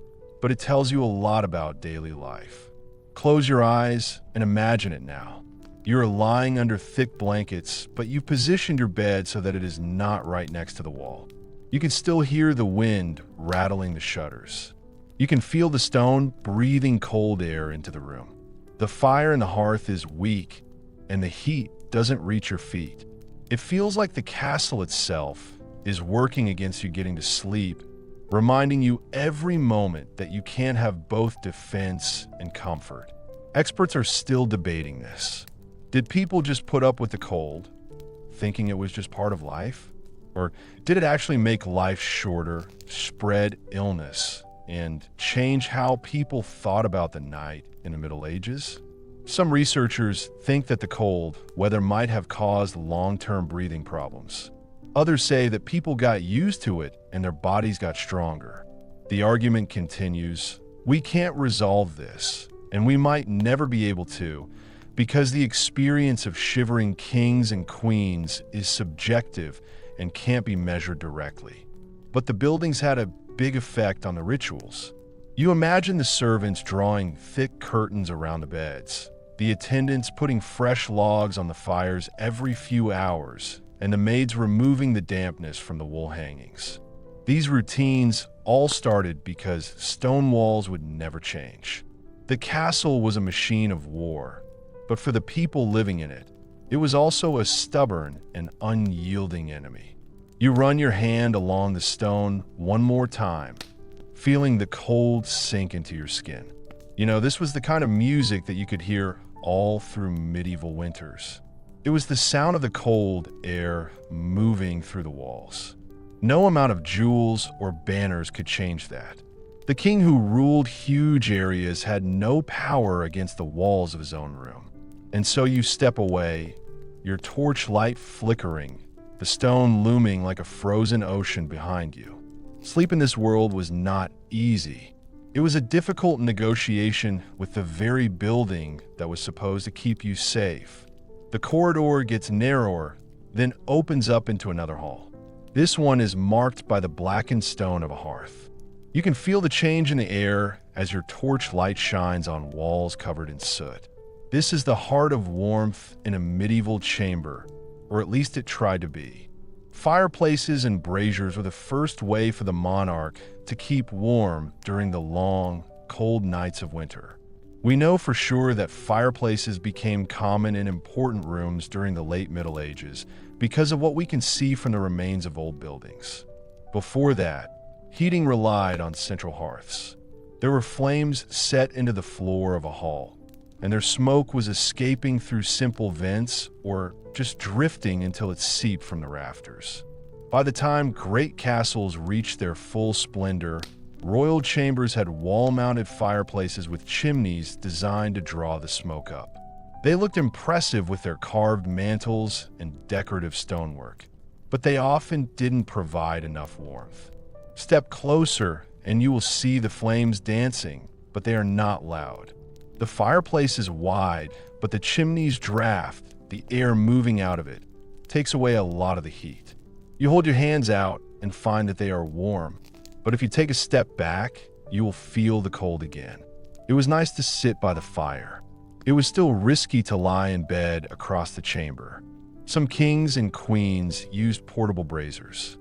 but it tells you a lot about daily life. Close your eyes and imagine it now. You're lying under thick blankets, but you've positioned your bed so that it is not right next to the wall. You can still hear the wind rattling the shutters. You can feel the stone breathing cold air into the room. The fire in the hearth is weak, and the heat doesn't reach your feet. It feels like the castle itself is working against you getting to sleep, reminding you every moment that you can't have both defense and comfort. Experts are still debating this. Did people just put up with the cold, thinking it was just part of life? Or did it actually make life shorter, spread illness, and change how people thought about the night in the Middle Ages? Some researchers think that the cold weather might have caused long-term breathing problems. Others say that people got used to it and their bodies got stronger. The argument continues, we can't resolve this, and we might never be able to, because the experience of shivering kings and queens is subjective and can't be measured directly. But the buildings had a big effect on the rituals. You imagine the servants drawing thick curtains around the beds, the attendants putting fresh logs on the fires every few hours, and the maids removing the dampness from the wool hangings. These routines all started because stone walls would never change. The castle was a machine of war, but for the people living in it, it was also a stubborn and unyielding enemy. You run your hand along the stone one more time, feeling the cold sink into your skin. This was the kind of music that you could hear all through medieval winters. It was the sound of the cold air moving through the walls. No amount of jewels or banners could change that. The king who ruled huge areas had no power against the walls of his own room. And so you step away, your torchlight flickering, the stone looming like a frozen ocean behind you. Sleep in this world was not easy. It was a difficult negotiation with the very building that was supposed to keep you safe. The corridor gets narrower, then opens up into another hall. This one is marked by the blackened stone of a hearth. You can feel the change in the air as your torchlight shines on walls covered in soot. This is the heart of warmth in a medieval chamber, or at least it tried to be. Fireplaces and braziers were the first way for the monarch to keep warm during the long, cold nights of winter. We know for sure that fireplaces became common in important rooms during the late Middle Ages because of what we can see from the remains of old buildings. Before that, heating relied on central hearths. There were flames set into the floor of a hall, and their smoke was escaping through simple vents or just drifting until it seeped from the rafters. By the time great castles reached their full splendor, royal chambers had wall-mounted fireplaces with chimneys designed to draw the smoke up. They looked impressive with their carved mantels and decorative stonework, but they often didn't provide enough warmth. Step closer and you will see the flames dancing, but they are not loud. The fireplace is wide, but the chimney's draft, the air moving out of it, takes away a lot of the heat. You hold your hands out and find that they are warm, but if you take a step back, you will feel the cold again. It was nice to sit by the fire. It was still risky to lie in bed across the chamber. Some kings and queens used portable braziers.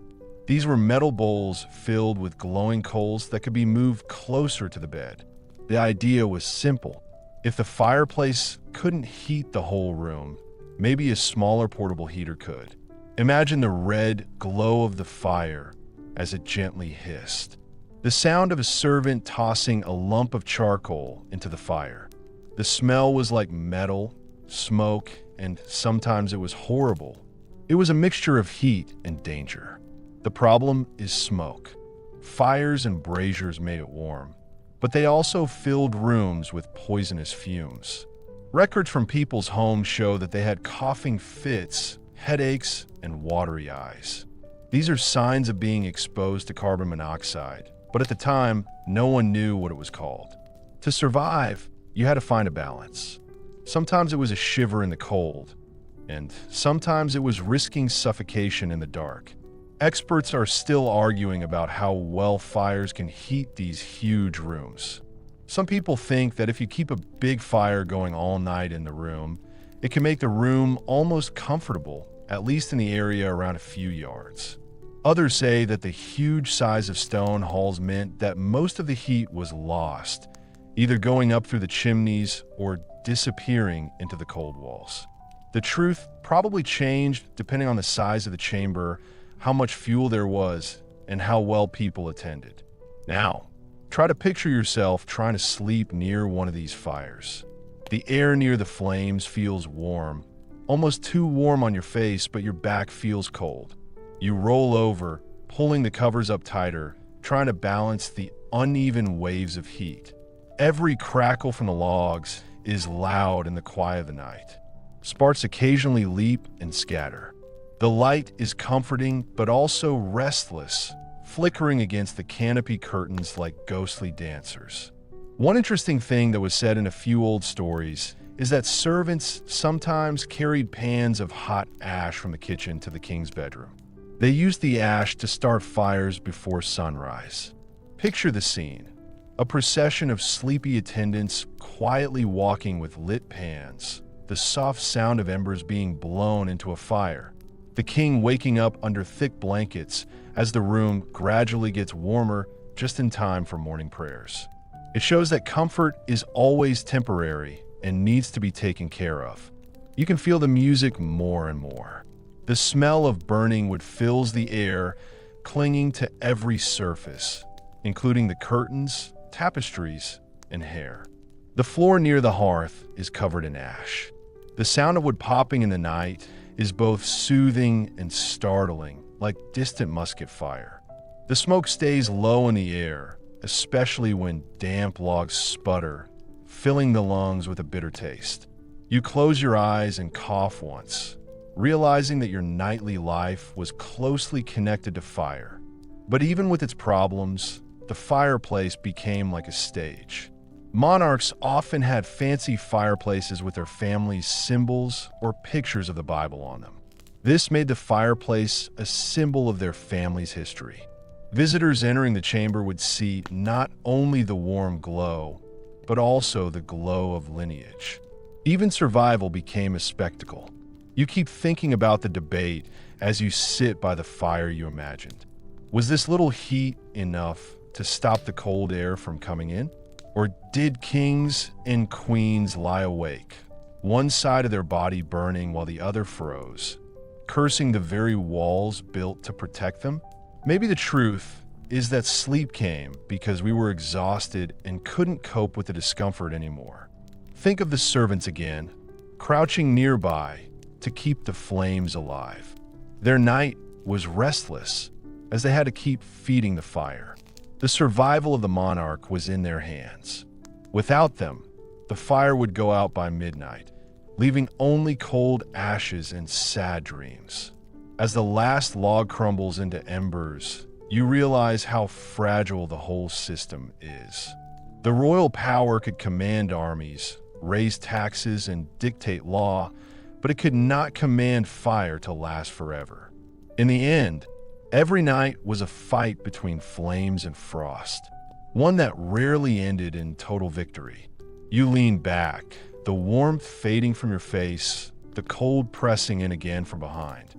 These were metal bowls filled with glowing coals that could be moved closer to the bed. The idea was simple. If the fireplace couldn't heat the whole room, maybe a smaller portable heater could. Imagine the red glow of the fire as it gently hissed. The sound of a servant tossing a lump of charcoal into the fire. The smell was like metal, smoke, and sometimes it was horrible. It was a mixture of heat and danger. The problem is smoke. Fires and braziers made it warm, but they also filled rooms with poisonous fumes. Records from people's homes show that they had coughing fits, headaches, and watery eyes. These are signs of being exposed to carbon monoxide, but at the time, no one knew what it was called. To survive, you had to find a balance. Sometimes it was a shiver in the cold, and sometimes it was risking suffocation in the dark. Experts are still arguing about how well fires can heat these huge rooms. Some people think that if you keep a big fire going all night in the room, it can make the room almost comfortable, at least in the area around a few yards. Others say that the huge size of stone halls meant that most of the heat was lost, either going up through the chimneys or disappearing into the cold walls. The truth probably changed depending on the size of the chamber, how much fuel there was, and how well people attended. Now, try to picture yourself trying to sleep near one of these fires. The air near the flames feels warm, almost too warm on your face, but your back feels cold. You roll over, pulling the covers up tighter, trying to balance the uneven waves of heat. Every crackle from the logs is loud in the quiet of the night. Sparks occasionally leap and scatter. The light is comforting but also restless, flickering against the canopy curtains like ghostly dancers. One interesting thing that was said in a few old stories is that servants sometimes carried pans of hot ash from the kitchen to the king's bedroom. They used the ash to start fires before sunrise. Picture the scene: a procession of sleepy attendants quietly walking with lit pans, the soft sound of embers being blown into a fire, the king waking up under thick blankets as the room gradually gets warmer just in time for morning prayers. It shows that comfort is always temporary and needs to be taken care of. You can feel the music more and more. The smell of burning wood fills the air, clinging to every surface, including the curtains, tapestries, and hair. The floor near the hearth is covered in ash. The sound of wood popping in the night is both soothing and startling, like distant musket fire. The smoke stays low in the air, especially when damp logs sputter, filling the lungs with a bitter taste. You close your eyes and cough once, realizing that your nightly life was closely connected to fire. But even with its problems, the fireplace became like a stage. Monarchs often had fancy fireplaces with their family's symbols or pictures of the Bible on them. This made the fireplace a symbol of their family's history. Visitors entering the chamber would see not only the warm glow, but also the glow of lineage. Even survival became a spectacle. You keep thinking about the debate as you sit by the fire you imagined. Was this little heat enough to stop the cold air from coming in? Or did kings and queens lie awake, one side of their body burning while the other froze, cursing the very walls built to protect them? Maybe the truth is that sleep came because we were exhausted and couldn't cope with the discomfort anymore. Think of the servants again, crouching nearby to keep the flames alive. Their night was restless as they had to keep feeding the fire. The survival of the monarch was in their hands. Without them, the fire would go out by midnight, leaving only cold ashes and sad dreams. As the last log crumbles into embers, you realize how fragile the whole system is. The royal power could command armies, raise taxes, and dictate law, but it could not command fire to last forever. In the end, every night was a fight between flames and frost, one that rarely ended in total victory. You lean back, the warmth fading from your face, the cold pressing in again from behind.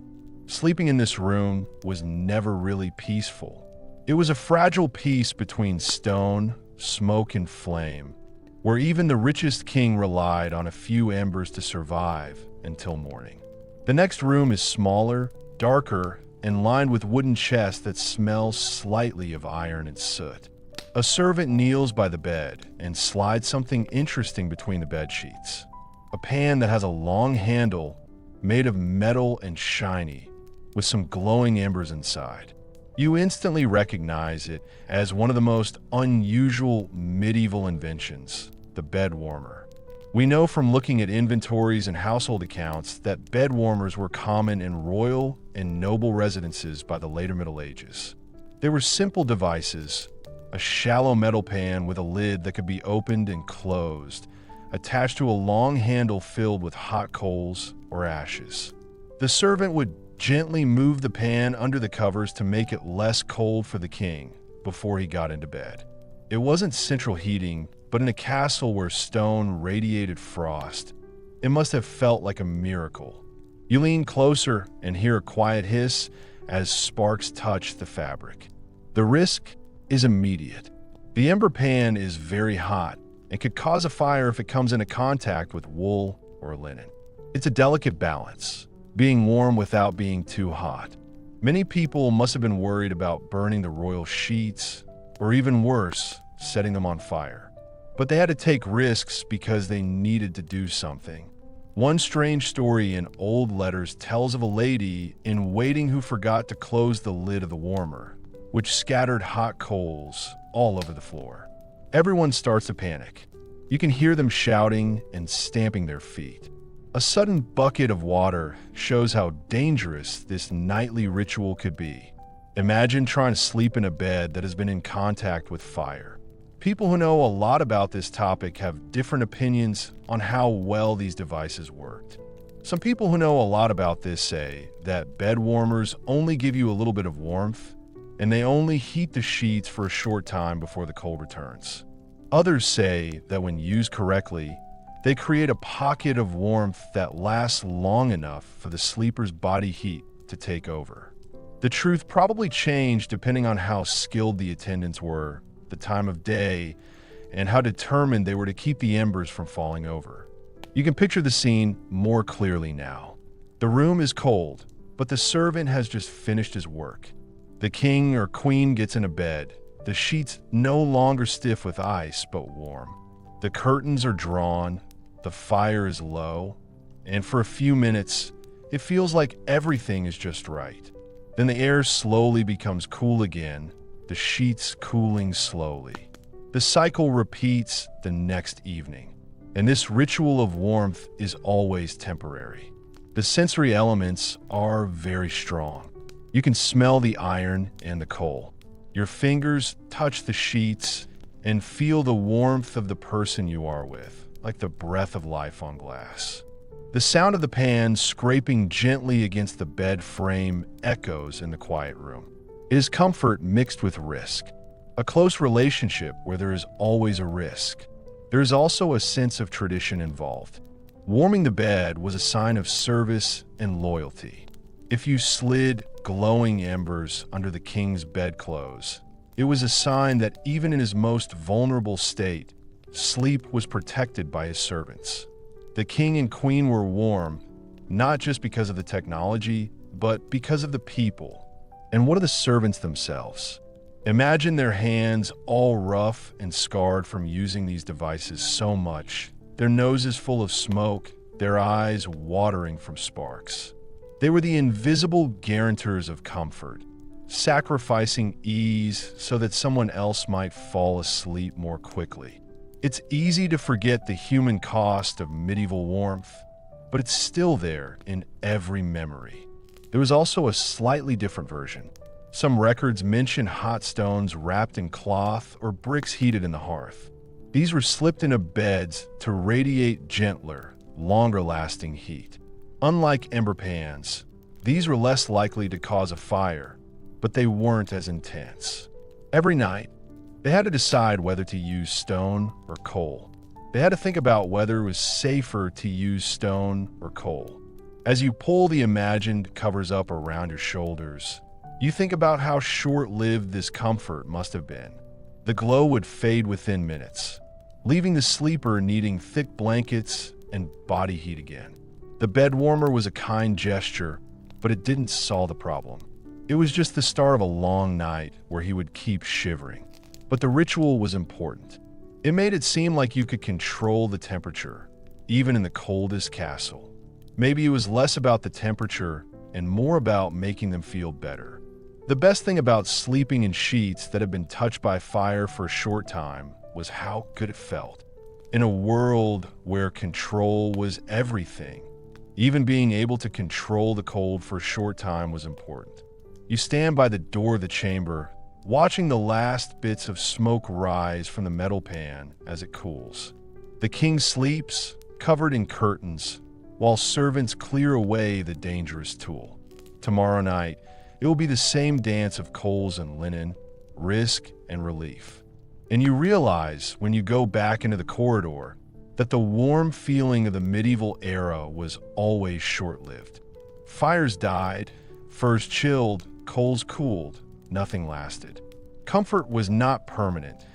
Sleeping in this room was never really peaceful. It was a fragile peace between stone, smoke, and flame, where even the richest king relied on a few embers to survive until morning. The next room is smaller, darker, and lined with wooden chests that smell slightly of iron and soot. A servant kneels by the bed and slides something interesting between the bed sheets. A pan that has a long handle made of metal and shiny, with some glowing embers inside. You instantly recognize it as one of the most unusual medieval inventions, the bed warmer. We know from looking at inventories and household accounts that bed warmers were common in royal and noble residences by the later Middle Ages. They were simple devices, a shallow metal pan with a lid that could be opened and closed, attached to a long handle filled with hot coals or ashes. The servant would gently move the pan under the covers to make it less cold for the king before he got into bed. It wasn't central heating, but in a castle where stone radiated frost, it must have felt like a miracle. You lean closer and hear a quiet hiss as sparks touch the fabric. The risk is immediate. The ember pan is very hot and could cause a fire if it comes into contact with wool or linen. It's a delicate balance, being warm without being too hot. Many people must have been worried about burning the royal sheets, or even worse, setting them on fire. But they had to take risks because they needed to do something. One strange story in old letters tells of a lady in waiting who forgot to close the lid of the warmer, which scattered hot coals all over the floor. Everyone starts to panic. You can hear them shouting and stamping their feet. A sudden bucket of water shows how dangerous this nightly ritual could be. Imagine trying to sleep in a bed that has been in contact with fire. People who know a lot about this topic have different opinions on how well these devices worked. Some people who know a lot about this say that bed warmers only give you a little bit of warmth, and they only heat the sheets for a short time before the cold returns. Others say that when used correctly, they create a pocket of warmth that lasts long enough for the sleeper's body heat to take over. The truth probably changed depending on how skilled the attendants were, the time of day, and how determined they were to keep the embers from falling over. You can picture the scene more clearly now. The room is cold, but the servant has just finished his work. The king or queen gets in a bed, the sheets no longer stiff with ice, but warm. The curtains are drawn, the fire is low, and for a few minutes, it feels like everything is just right. Then the air slowly becomes cool again, the sheets cooling slowly. The cycle repeats the next evening, and this ritual of warmth is always temporary. The sensory elements are very strong. You can smell the iron and the coal. Your fingers touch the sheets and feel the warmth of the person you are with, like the breath of life on glass. The sound of the pan scraping gently against the bed frame echoes in the quiet room. It is comfort mixed with risk, a close relationship where there is always a risk. There is also a sense of tradition involved. Warming the bed was a sign of service and loyalty. If you slid glowing embers under the king's bedclothes, it was a sign that even in his most vulnerable state, sleep was protected by his servants. The king and queen were warm, not just because of the technology, but because of the people. And what of the servants themselves? Imagine their hands all rough and scarred from using these devices so much, their noses full of smoke, their eyes watering from sparks. They were the invisible guarantors of comfort, sacrificing ease so that someone else might fall asleep more quickly. It's easy to forget the human cost of medieval warmth, but it's still there in every memory. There was also a slightly different version. Some records mention hot stones wrapped in cloth or bricks heated in the hearth. These were slipped into beds to radiate gentler, longer-lasting heat. Unlike ember pans, these were less likely to cause a fire, but they weren't as intense. Every night, they had to decide whether to use stone or coal. They had to think about whether it was safer to use stone or coal. As you pull the imagined covers up around your shoulders, you think about how short-lived this comfort must have been. The glow would fade within minutes, leaving the sleeper needing thick blankets and body heat again. The bed warmer was a kind gesture, but it didn't solve the problem. It was just the start of a long night where he would keep shivering. But the ritual was important. It made it seem like you could control the temperature, even in the coldest castle. Maybe it was less about the temperature and more about making them feel better. The best thing about sleeping in sheets that had been touched by fire for a short time was how good it felt. In a world where control was everything, even being able to control the cold for a short time was important. You stand by the door of the chamber, watching the last bits of smoke rise from the metal pan as it cools. The king sleeps, covered in curtains, while servants clear away the dangerous tool. Tomorrow night, it will be the same dance of coals and linen, risk and relief. And you realize when you go back into the corridor that the warm feeling of the medieval era was always short-lived. Fires died, furs chilled, coals cooled, nothing lasted. Comfort was not permanent,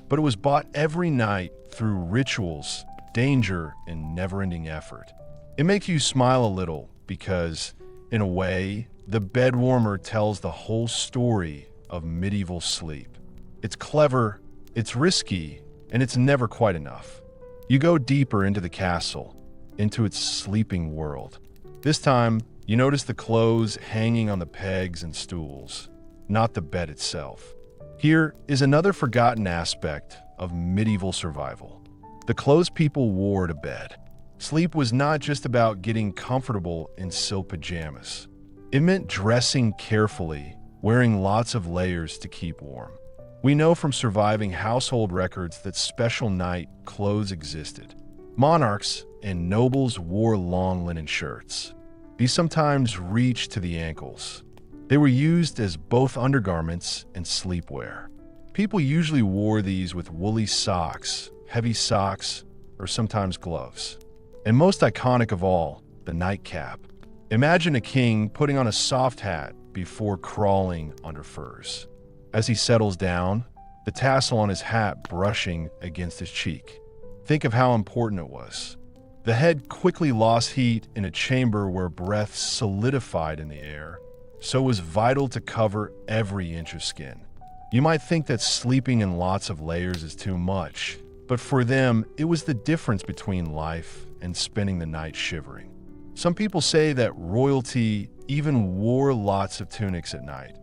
but it was bought every night through rituals, danger, and never-ending effort. It makes you smile a little because, in a way, the bed warmer tells the whole story of medieval sleep. It's clever, it's risky, and it's never quite enough. You go deeper into the castle, into its sleeping world. This time, you notice the clothes hanging on the pegs and stools, not the bed itself. Here is another forgotten aspect of medieval survival: the clothes people wore to bed. Sleep was not just about getting comfortable in silk pajamas. It meant dressing carefully, wearing lots of layers to keep warm. We know from surviving household records that special night clothes existed. Monarchs and nobles wore long linen shirts. These sometimes reached to the ankles. They were used as both undergarments and sleepwear. People usually wore these with woolly socks, heavy socks, or sometimes gloves. And most iconic of all, the nightcap. Imagine a king putting on a soft hat before crawling under furs. As he settles down, the tassel on his hat brushing against his cheek. Think of how important it was. The head quickly lost heat in a chamber where breath solidified in the air, so it was vital to cover every inch of skin. You might think that sleeping in lots of layers is too much, but for them, it was the difference between life and spending the night shivering. Some people say that royalty even wore lots of tunics at night,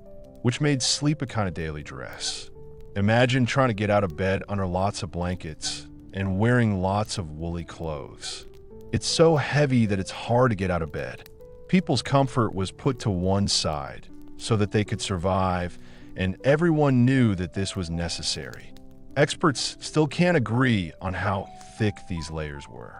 which made sleep a kind of daily dress. Imagine trying to get out of bed under lots of blankets and wearing lots of woolly clothes. It's so heavy that it's hard to get out of bed. People's comfort was put to one side so that they could survive, and everyone knew that this was necessary. Experts still can't agree on how thick these layers were.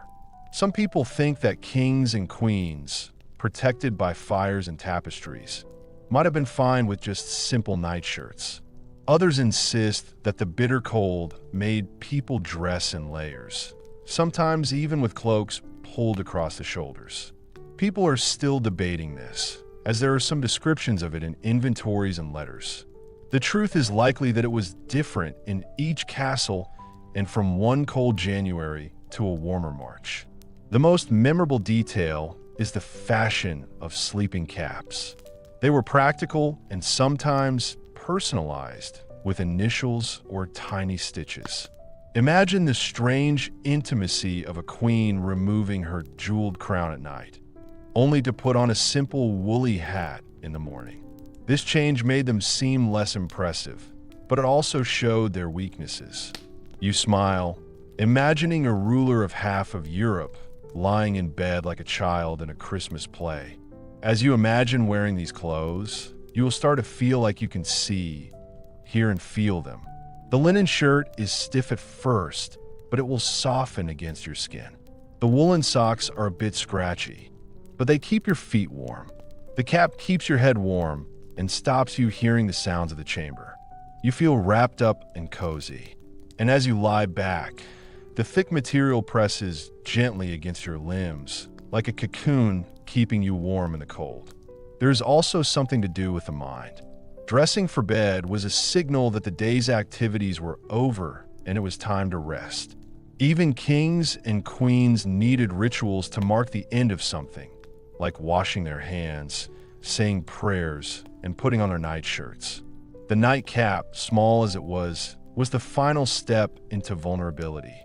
Some people think that kings and queens, protected by fires and tapestries, might have been fine with just simple nightshirts. Others insist that the bitter cold made people dress in layers, sometimes even with cloaks pulled across the shoulders. People are still debating this, as there are some descriptions of it in inventories and letters. The truth is likely that it was different in each castle and from one cold January to a warmer March. The most memorable detail is the fashion of sleeping caps. They were practical and sometimes personalized with initials or tiny stitches. Imagine the strange intimacy of a queen removing her jeweled crown at night, only to put on a simple woolly hat in the morning. This change made them seem less impressive, but it also showed their weaknesses. You smile, imagining a ruler of half of Europe lying in bed like a child in a Christmas play. As you imagine wearing these clothes, you will start to feel like you can see, hear, and feel them. The linen shirt is stiff at first, but it will soften against your skin. The woolen socks are a bit scratchy, but they keep your feet warm. The cap keeps your head warm and stops you hearing the sounds of the chamber. You feel wrapped up and cozy. And as you lie back, the thick material presses gently against your limbs, like a cocoon keeping you warm in the cold. There is also something to do with the mind. Dressing for bed was a signal that the day's activities were over and it was time to rest. Even kings and queens needed rituals to mark the end of something, like washing their hands, saying prayers, and putting on their nightshirts. The nightcap, small as it was the final step into vulnerability.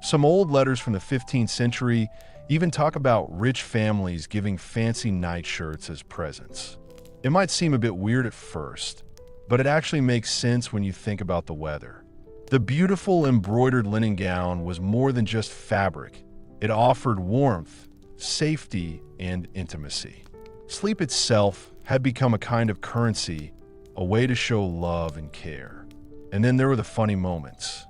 Some old letters from the 15th century even talk about rich families giving fancy nightshirts as presents. It might seem a bit weird at first, but it actually makes sense when you think about the weather. The beautiful embroidered linen gown was more than just fabric. It offered warmth, safety, and intimacy. Sleep itself had become a kind of currency, a way to show love and care. And then there were the funny moments.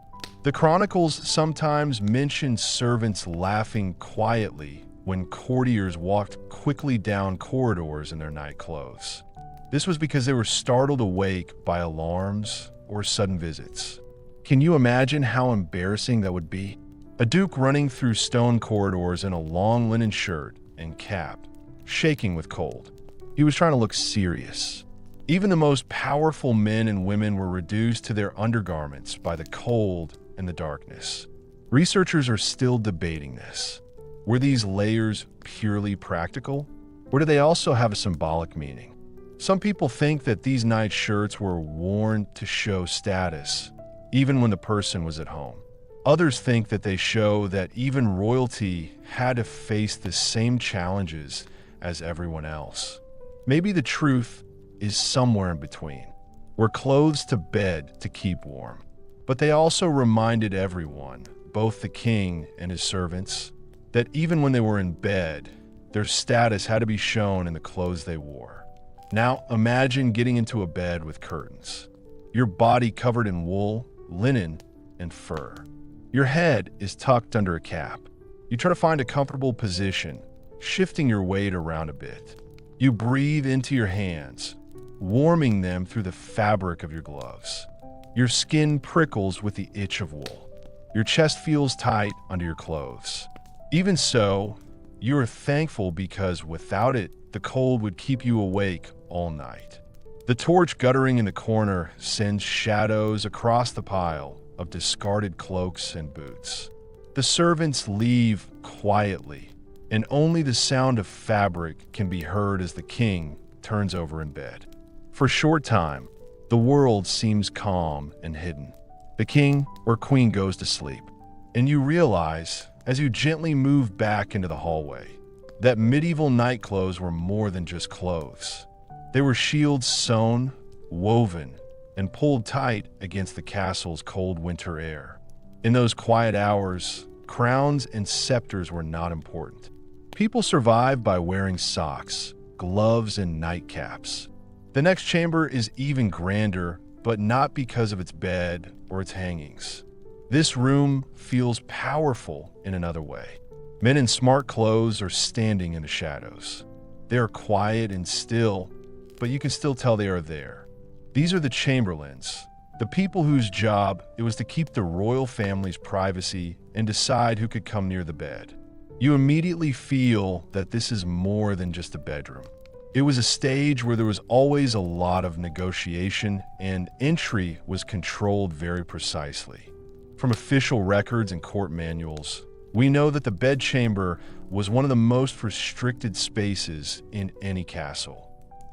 The chronicles sometimes mention servants laughing quietly when courtiers walked quickly down corridors in their night clothes. This was because they were startled awake by alarms or sudden visits. Can you imagine how embarrassing that would be? A duke running through stone corridors in a long linen shirt and cap, shaking with cold. He was trying to look serious. Even the most powerful men and women were reduced to their undergarments by the cold and the darkness. Researchers are still debating this. Were these layers purely practical, or do they also have a symbolic meaning? Some people think that these night shirts were worn to show status, even when the person was at home. Others think that they show that even royalty had to face the same challenges as everyone else. Maybe the truth is somewhere in between. We're clothes to bed to keep warm. But they also reminded everyone, both the king and his servants, that even when they were in bed, their status had to be shown in the clothes they wore. Now imagine getting into a bed with curtains, your body covered in wool, linen, and fur. Your head is tucked under a cap. You try to find a comfortable position, shifting your weight around a bit. You breathe into your hands, warming them through the fabric of your gloves. Your skin prickles with the itch of wool. Your chest feels tight under your clothes. Even so, you are thankful because without it, the cold would keep you awake all night. The torch guttering in the corner sends shadows across the pile of discarded cloaks and boots. The servants leave quietly, and only the sound of fabric can be heard as the king turns over in bed. For a short time, the world seems calm and hidden. The king or queen goes to sleep, and you realize, as you gently move back into the hallway, that medieval night clothes were more than just clothes. They were shields sewn, woven, and pulled tight against the castle's cold winter air. In those quiet hours, crowns and scepters were not important. People survived by wearing socks, gloves, and nightcaps. The next chamber is even grander, but not because of its bed or its hangings. This room feels powerful in another way. Men in smart clothes are standing in the shadows. They are quiet and still, but you can still tell they are there. These are the chamberlains, the people whose job it was to keep the royal family's privacy and decide who could come near the bed. You immediately feel that this is more than just a bedroom. It was a stage where there was always a lot of negotiation, and entry was controlled very precisely. From official records and court manuals, we know that the bedchamber was one of the most restricted spaces in any castle.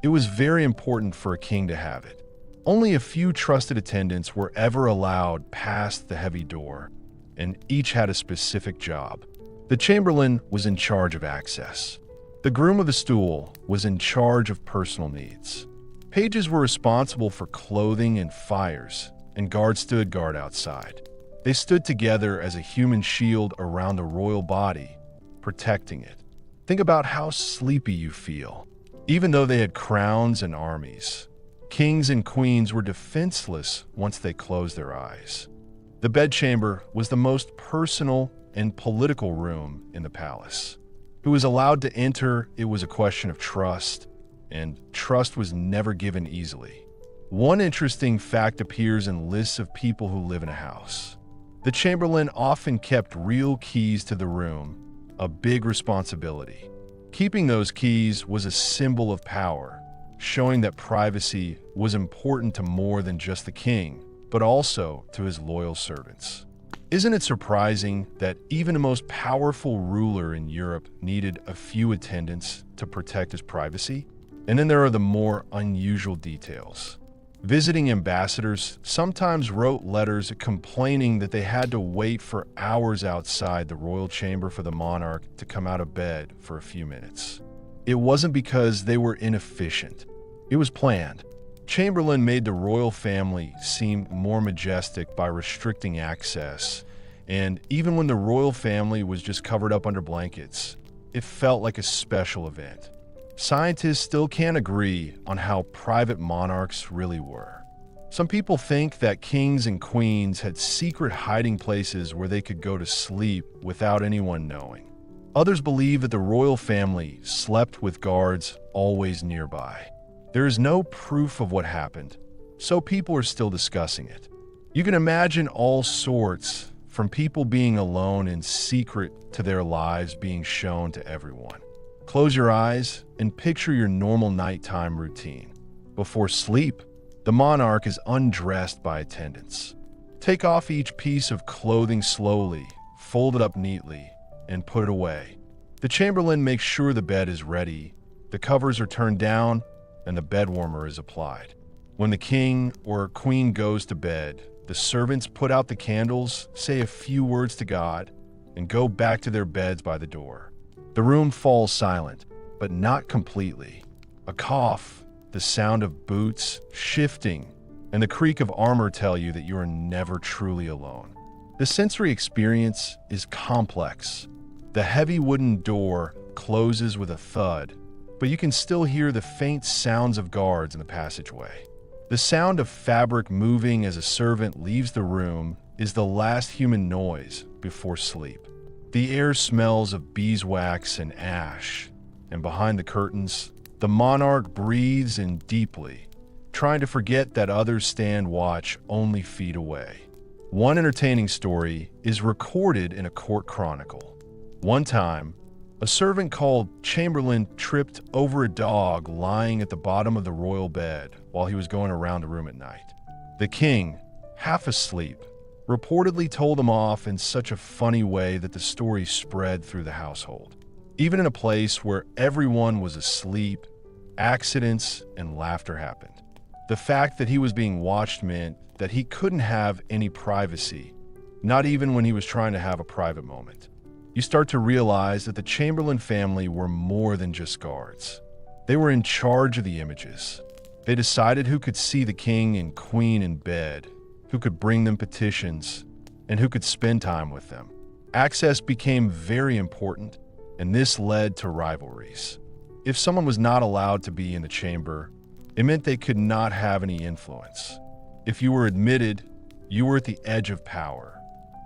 It was very important for a king to have it. Only a few trusted attendants were ever allowed past the heavy door, and each had a specific job. The chamberlain was in charge of access. The groom of the stool was in charge of personal needs. Pages were responsible for clothing and fires, and guards stood guard outside. They stood together as a human shield around the royal body, protecting it. Think about how sleepy you feel. Even though they had crowns and armies, kings and queens were defenseless once they closed their eyes. The bedchamber was the most personal and political room in the palace. Who was allowed to enter, it was a question of trust, and trust was never given easily. One interesting fact appears in lists of people who live in a house. The chamberlain often kept real keys to the room, a big responsibility. Keeping those keys was a symbol of power, showing that privacy was important to more than just the king, but also to his loyal servants. Isn't it surprising that even the most powerful ruler in Europe needed a few attendants to protect his privacy? And then there are the more unusual details. Visiting ambassadors sometimes wrote letters complaining that they had to wait for hours outside the royal chamber for the monarch to come out of bed for a few minutes. It wasn't because they were inefficient. It was planned. Chamberlain made the royal family seem more majestic by restricting access, and even when the royal family was just covered up under blankets, it felt like a special event. Scientists still can't agree on how private monarchs really were. Some people think that kings and queens had secret hiding places where they could go to sleep without anyone knowing. Others believe that the royal family slept with guards always nearby. There is no proof of what happened, so people are still discussing it. You can imagine all sorts, from people being alone in secret to their lives being shown to everyone. Close your eyes and picture your normal nighttime routine. Before sleep, the monarch is undressed by attendants. Take off each piece of clothing slowly, fold it up neatly, and put it away. The chamberlain makes sure the bed is ready, the covers are turned down, and the bed warmer is applied. When the king or queen goes to bed, the servants put out the candles, say a few words to God, and go back to their beds by the door. The room falls silent, but not completely. A cough, the sound of boots shifting, and the creak of armor tell you that you are never truly alone. The sensory experience is complex. The heavy wooden door closes with a thud, but you can still hear the faint sounds of guards in the passageway. The sound of fabric moving as a servant leaves the room is the last human noise before sleep. The air smells of beeswax and ash, and behind the curtains, the monarch breathes in deeply, trying to forget that others stand watch only feet away. One entertaining story is recorded in a court chronicle. One time, a servant called Chamberlain tripped over a dog lying at the bottom of the royal bed while he was going around the room at night. The king, half asleep, reportedly told him off in such a funny way that the story spread through the household. Even in a place where everyone was asleep, accidents and laughter happened. The fact that he was being watched meant that he couldn't have any privacy, not even when he was trying to have a private moment. You start to realize that the Chamberlain family were more than just guards. They were in charge of the images. They decided who could see the king and queen in bed, who could bring them petitions, and who could spend time with them. Access became very important, and this led to rivalries. If someone was not allowed to be in the chamber, it meant they could not have any influence. If you were admitted, you were at the edge of power.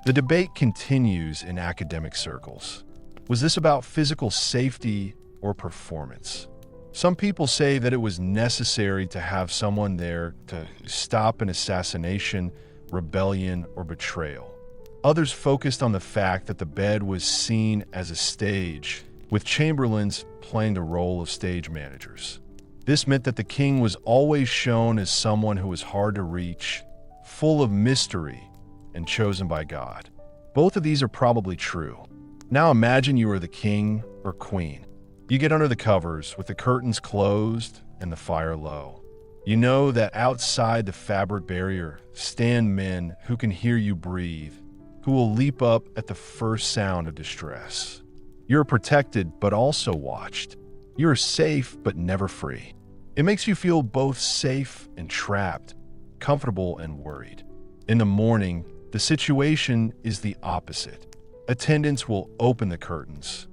The debate continues in academic circles. Was this about physical safety or performance? Some people say that it was necessary to have someone there to stop an assassination, rebellion, or betrayal. Others focused on the fact that the bed was seen as a stage, with chamberlains playing the role of stage managers. This meant that the king was always shown as someone who was hard to reach, full of mystery, and chosen by God. Both of these are probably true. Now imagine you are the king or queen. You get under the covers with the curtains closed and the fire low. You know that outside the fabric barrier stand men who can hear you breathe, who will leap up at the first sound of distress. You're protected but also watched. You're safe but never free. It makes you feel both safe and trapped, comfortable and worried. In the morning, the situation is the opposite. Attendants will open the curtains,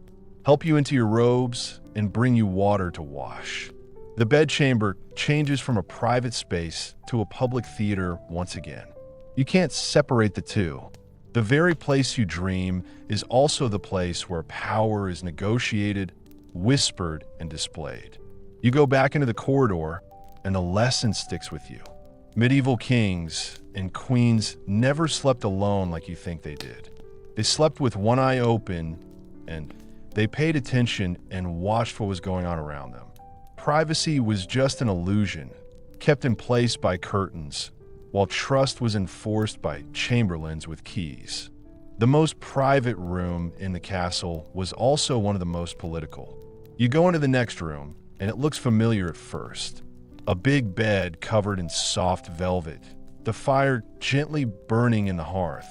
help you into your robes, and bring you water to wash. The bedchamber changes from a private space to a public theater once again. You can't separate the two. The very place you dream is also the place where power is negotiated, whispered, and displayed. You go back into the corridor, and the lesson sticks with you. Medieval kings and queens never slept alone like you think they did. They slept with one eye open, and they paid attention and watched what was going on around them. Privacy was just an illusion, kept in place by curtains, while trust was enforced by chamberlains with keys. The most private room in the castle was also one of the most political. You go into the next room, and it looks familiar at first. A big bed covered in soft velvet, the fire gently burning in the hearth,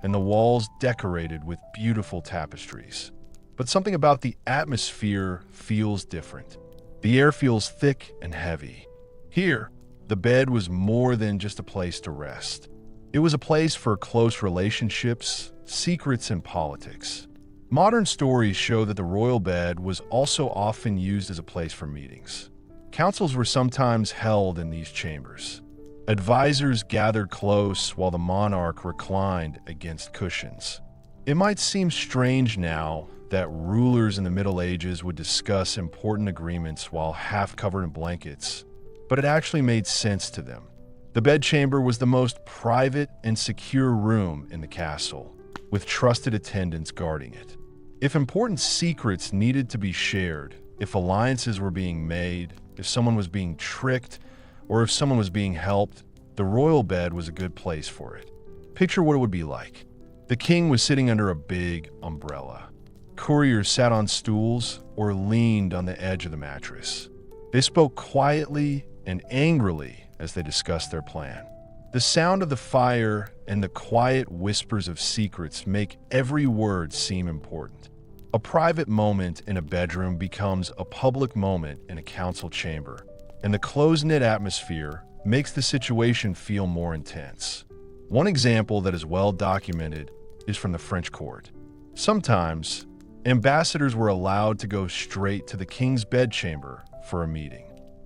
and the walls decorated with beautiful tapestries. But something about the atmosphere feels different. The air feels thick and heavy. Here, the bed was more than just a place to rest. It was a place for close relationships, secrets, and politics. Modern stories show that the royal bed was also often used as a place for meetings. Councils were sometimes held in these chambers. Advisors gathered close while the monarch reclined against cushions. It might seem strange now that rulers in the Middle Ages would discuss important agreements while half covered in blankets, but it actually made sense to them. The bedchamber was the most private and secure room in the castle, with trusted attendants guarding it. If important secrets needed to be shared, if alliances were being made, if someone was being tricked, or if someone was being helped, the royal bed was a good place for it. Picture what it would be like. The king was sitting under a big umbrella. Couriers sat on stools or leaned on the edge of the mattress. They spoke quietly and angrily as they discussed their plan. The sound of the fire and the quiet whispers of secrets make every word seem important. A private moment in a bedroom becomes a public moment in a council chamber, and the close-knit atmosphere makes the situation feel more intense. One example that is well documented is from the French court. Sometimes, ambassadors were allowed to go straight to the king's bedchamber for a meeting.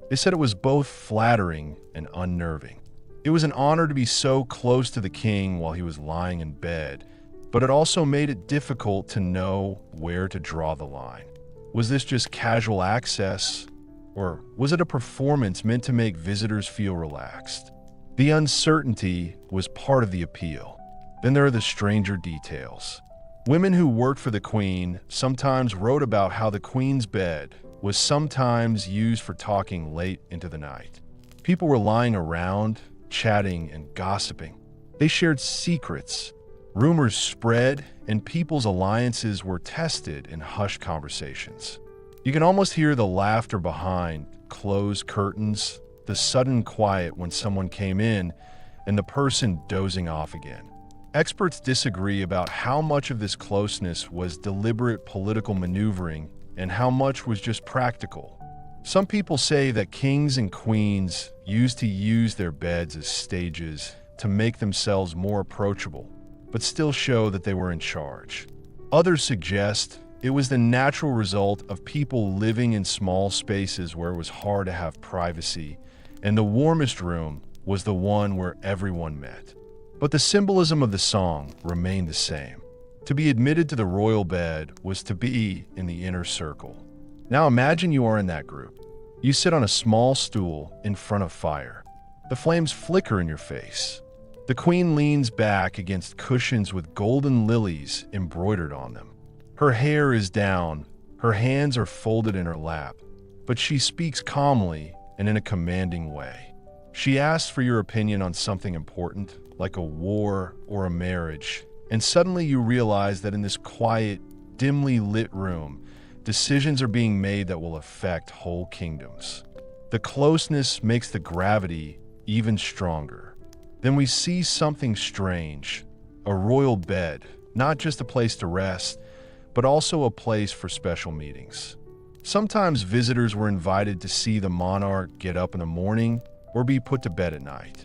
They said it was both flattering and unnerving. It was an honor to be so close to the king while he was lying in bed, but it also made it difficult to know where to draw the line. Was this just casual access, or was it a performance meant to make visitors feel relaxed? The uncertainty was part of the appeal. Then there are the stranger details. Women who worked for the queen sometimes wrote about how the queen's bed was sometimes used for talking late into the night. People were lying around, chatting and gossiping. They shared secrets. Rumors spread, and people's alliances were tested in hushed conversations. You can almost hear the laughter behind closed curtains, the sudden quiet when someone came in, and the person dozing off again. Experts disagree about how much of this closeness was deliberate political maneuvering and how much was just practical. Some people say that kings and queens used to use their beds as stages to make themselves more approachable, but still show that they were in charge. Others suggest it was the natural result of people living in small spaces where it was hard to have privacy, and the warmest room was the one where everyone met. But the symbolism of the song remained the same. To be admitted to the royal bed was to be in the inner circle. Now imagine you are in that group. You sit on a small stool in front of fire. The flames flicker in your face. The queen leans back against cushions with golden lilies embroidered on them. Her hair is down, her hands are folded in her lap, but she speaks calmly and in a commanding way. She asks for your opinion on something important, like a war or a marriage, and suddenly you realize that in this quiet, dimly lit room, decisions are being made that will affect whole kingdoms. The closeness makes the gravity even stronger. Then we see something strange, a royal bed, not just a place to rest, but also a place for special meetings. Sometimes visitors were invited to see the monarch get up in the morning or be put to bed at night.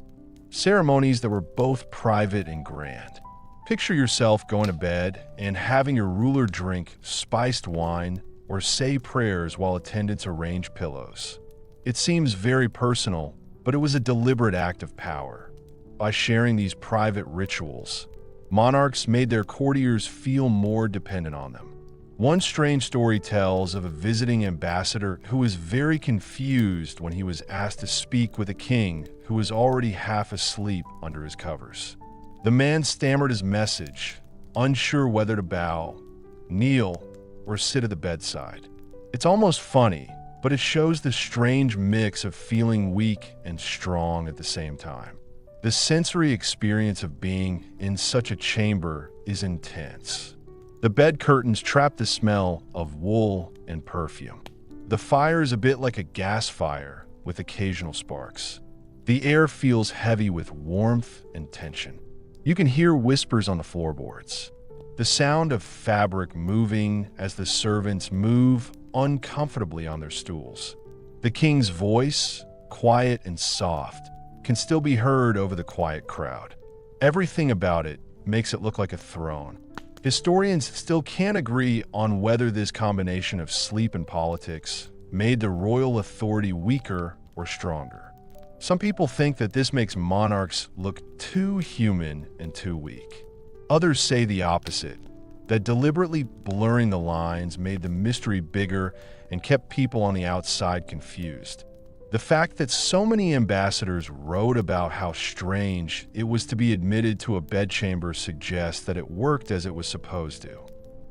Ceremonies that were both private and grand. Picture yourself going to bed and having your ruler drink spiced wine or say prayers while attendants arrange pillows. It seems very personal, but it was a deliberate act of power. By sharing these private rituals, monarchs made their courtiers feel more dependent on them. One strange story tells of a visiting ambassador who was very confused when he was asked to speak with a king who was already half asleep under his covers. The man stammered his message, unsure whether to bow, kneel, or sit at the bedside. It's almost funny, but it shows the strange mix of feeling weak and strong at the same time. The sensory experience of being in such a chamber is intense. The bed curtains trap the smell of wool and perfume. The fire is a bit like a gas fire with occasional sparks. The air feels heavy with warmth and tension. You can hear whispers on the floorboards. The sound of fabric moving as the servants move uncomfortably on their stools. The king's voice, quiet and soft, can still be heard over the quiet crowd. Everything about it makes it look like a throne. Historians still can't agree on whether this combination of sleep and politics made the royal authority weaker or stronger. Some people think that this makes monarchs look too human and too weak. Others say the opposite, that deliberately blurring the lines made the mystery bigger and kept people on the outside confused. The fact that so many ambassadors wrote about how strange it was to be admitted to a bedchamber suggests that it worked as it was supposed to.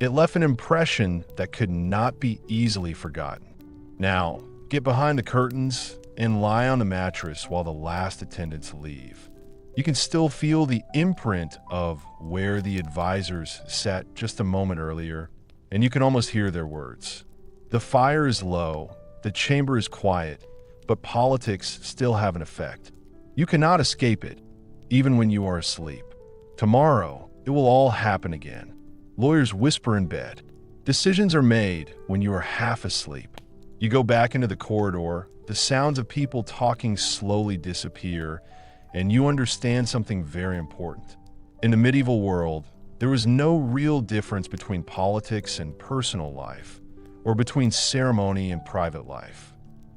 It left an impression that could not be easily forgotten. Now, get behind the curtains and lie on the mattress while the last attendants leave. You can still feel the imprint of where the advisors sat just a moment earlier, and you can almost hear their words. The fire is low, the chamber is quiet, but politics still have an effect. You cannot escape it, even when you are asleep. Tomorrow, it will all happen again. Lawyers whisper in bed. Decisions are made when you are half asleep. You go back into the corridor, the sounds of people talking slowly disappear, and you understand something very important. In the medieval world, there was no real difference between politics and personal life, or between ceremony and private life.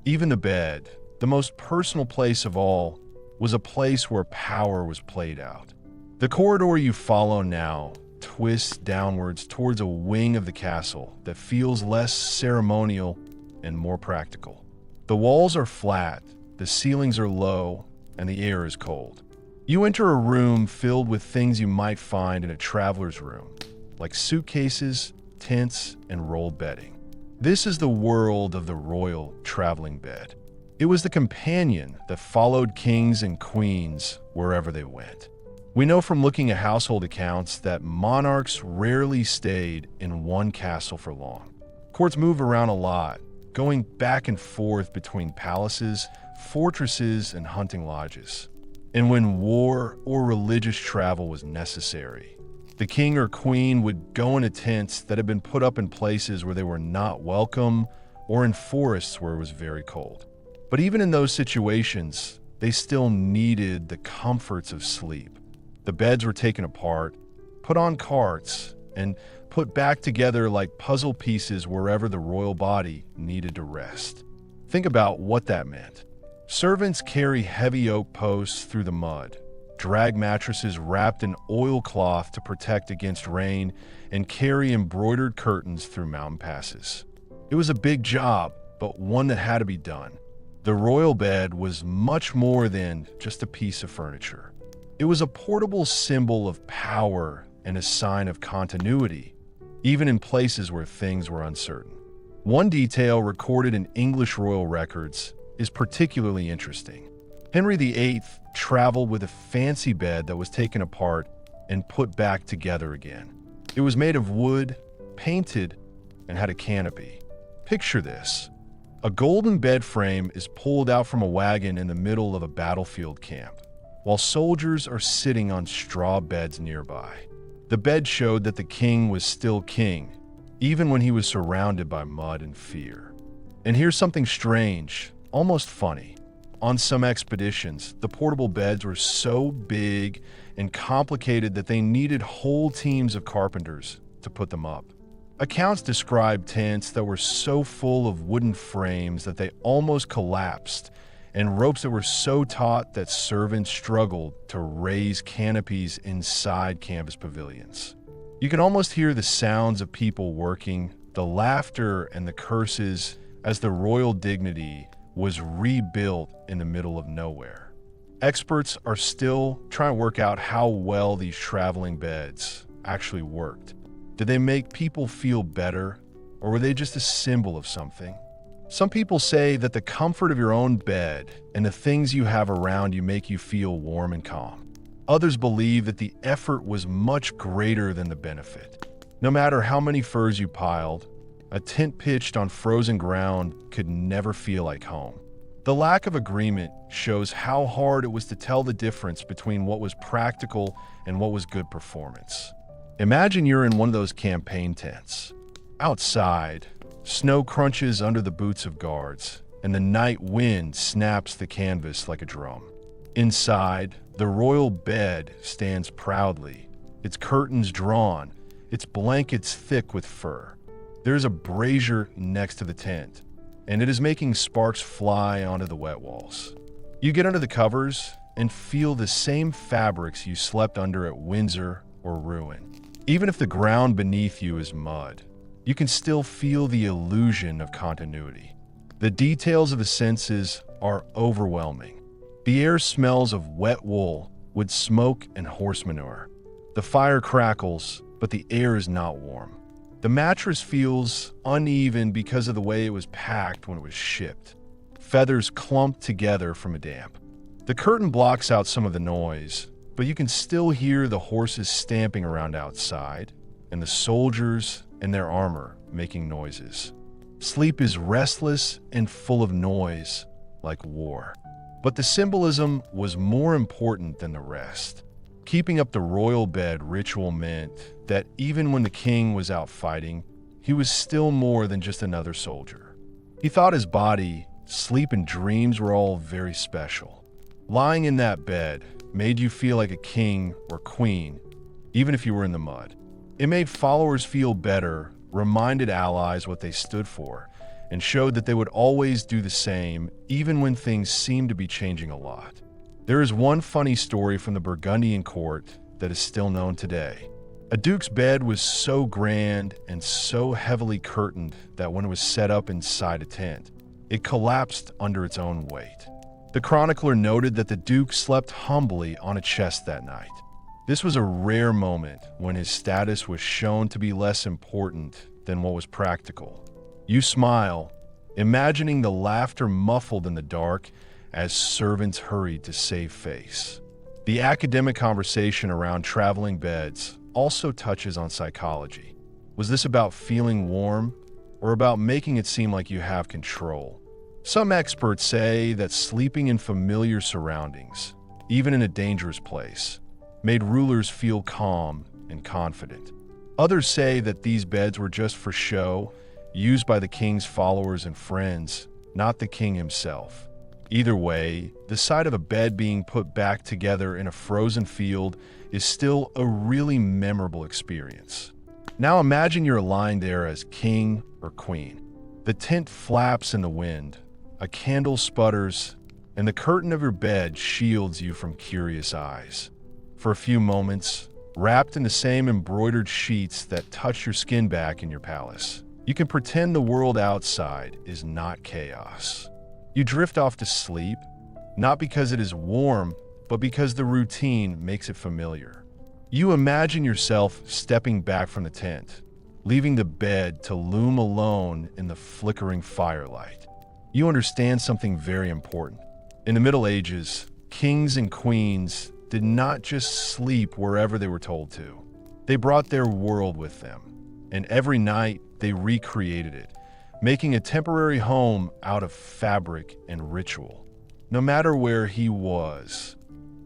Even the bed, the most personal place of all, was a place where power was played out. The corridor you follow now twists downwards towards a wing of the castle that feels less ceremonial and more practical. The walls are flat, the ceilings are low, and the air is cold. You enter a room filled with things you might find in a traveler's room, like suitcases, tents, and rolled bedding. This is the world of the royal traveling bed. It was the companion that followed kings and queens wherever they went. We know from looking at household accounts that monarchs rarely stayed in one castle for long. Courts moved around a lot, going back and forth between palaces, fortresses, and hunting lodges. And when war or religious travel was necessary, the king or queen would go into tents that had been put up in places where they were not welcome or in forests where it was very cold. But even in those situations, they still needed the comforts of sleep. The beds were taken apart, put on carts, and put back together like puzzle pieces wherever the royal body needed to rest. Think about what that meant. Servants carry heavy oak posts through the mud, drag mattresses wrapped in oilcloth to protect against rain, and carry embroidered curtains through mountain passes. It was a big job, but one that had to be done. The royal bed was much more than just a piece of furniture. It was a portable symbol of power and a sign of continuity, even in places where things were uncertain. One detail recorded in English royal records is particularly interesting. Henry VIII traveled with a fancy bed that was taken apart and put back together again. It was made of wood, painted, and had a canopy. Picture this. A golden bed frame is pulled out from a wagon in the middle of a battlefield camp, while soldiers are sitting on straw beds nearby. The bed showed that the king was still king, even when he was surrounded by mud and fear. And here's something strange, almost funny. On some expeditions, the portable beds were so big and complicated that they needed whole teams of carpenters to put them up. Accounts describe tents that were so full of wooden frames that they almost collapsed, and ropes that were so taut that servants struggled to raise canopies inside canvas pavilions. You can almost hear the sounds of people working, the laughter and the curses as the royal dignity was rebuilt in the middle of nowhere. Experts are still trying to work out how well these traveling beds actually worked. Did they make people feel better, or were they just a symbol of something? Some people say that the comfort of your own bed and the things you have around you make you feel warm and calm. Others believe that the effort was much greater than the benefit. No matter how many furs you piled, a tent pitched on frozen ground could never feel like home. The lack of agreement shows how hard it was to tell the difference between what was practical and what was good performance. Imagine you're in one of those campaign tents. Outside, snow crunches under the boots of guards, and the night wind snaps the canvas like a drum. Inside, the royal bed stands proudly, its curtains drawn, its blankets thick with fur. There's a brazier next to the tent, and it is making sparks fly onto the wet walls. You get under the covers and feel the same fabrics you slept under at Windsor or Rouen. Even if the ground beneath you is mud, you can still feel the illusion of continuity. The details of the senses are overwhelming. The air smells of wet wool, wood smoke, and horse manure. The fire crackles, but the air is not warm. The mattress feels uneven because of the way it was packed when it was shipped. feathers clumped together from a damp. The curtain blocks out some of the noise, but you can still hear the horses stamping around outside and the soldiers in their armor making noises. Sleep is restless and full of noise, like war. But the symbolism was more important than the rest. Keeping up the royal bed ritual meant that even when the king was out fighting, he was still more than just another soldier. He thought his body, sleep, and dreams were all very special. Lying in that bed made you feel like a king or queen, even if you were in the mud. It made followers feel better, reminded allies what they stood for, and showed that they would always do the same, even when things seemed to be changing a lot. There is one funny story from the Burgundian court that is still known today. A duke's bed was so grand and so heavily curtained that when it was set up inside a tent, it collapsed under its own weight. The chronicler noted that the duke slept humbly on a chest that night. This was a rare moment when his status was shown to be less important than what was practical. You smile, imagining the laughter muffled in the dark as servants hurried to save face. The academic conversation around traveling beds also touches on psychology. Was this about feeling warm or about making it seem like you have control? Some experts say that sleeping in familiar surroundings, even in a dangerous place, made rulers feel calm and confident. Others say that these beds were just for show, used by the king's followers and friends, not the king himself. Either way, the sight of a bed being put back together in a frozen field is still a really memorable experience. Now imagine you're lying there as king or queen. The tent flaps in the wind, a candle sputters, and the curtain of your bed shields you from curious eyes. For a few moments, wrapped in the same embroidered sheets that touch your skin back in your palace, you can pretend the world outside is not chaos. You drift off to sleep, not because it is warm, but because the routine makes it familiar. You imagine yourself stepping back from the tent, leaving the bed to loom alone in the flickering firelight. You understand something very important. In the Middle Ages, kings and queens did not just sleep wherever they were told to. They brought their world with them, and every night they recreated it, making a temporary home out of fabric and ritual. No matter where he was,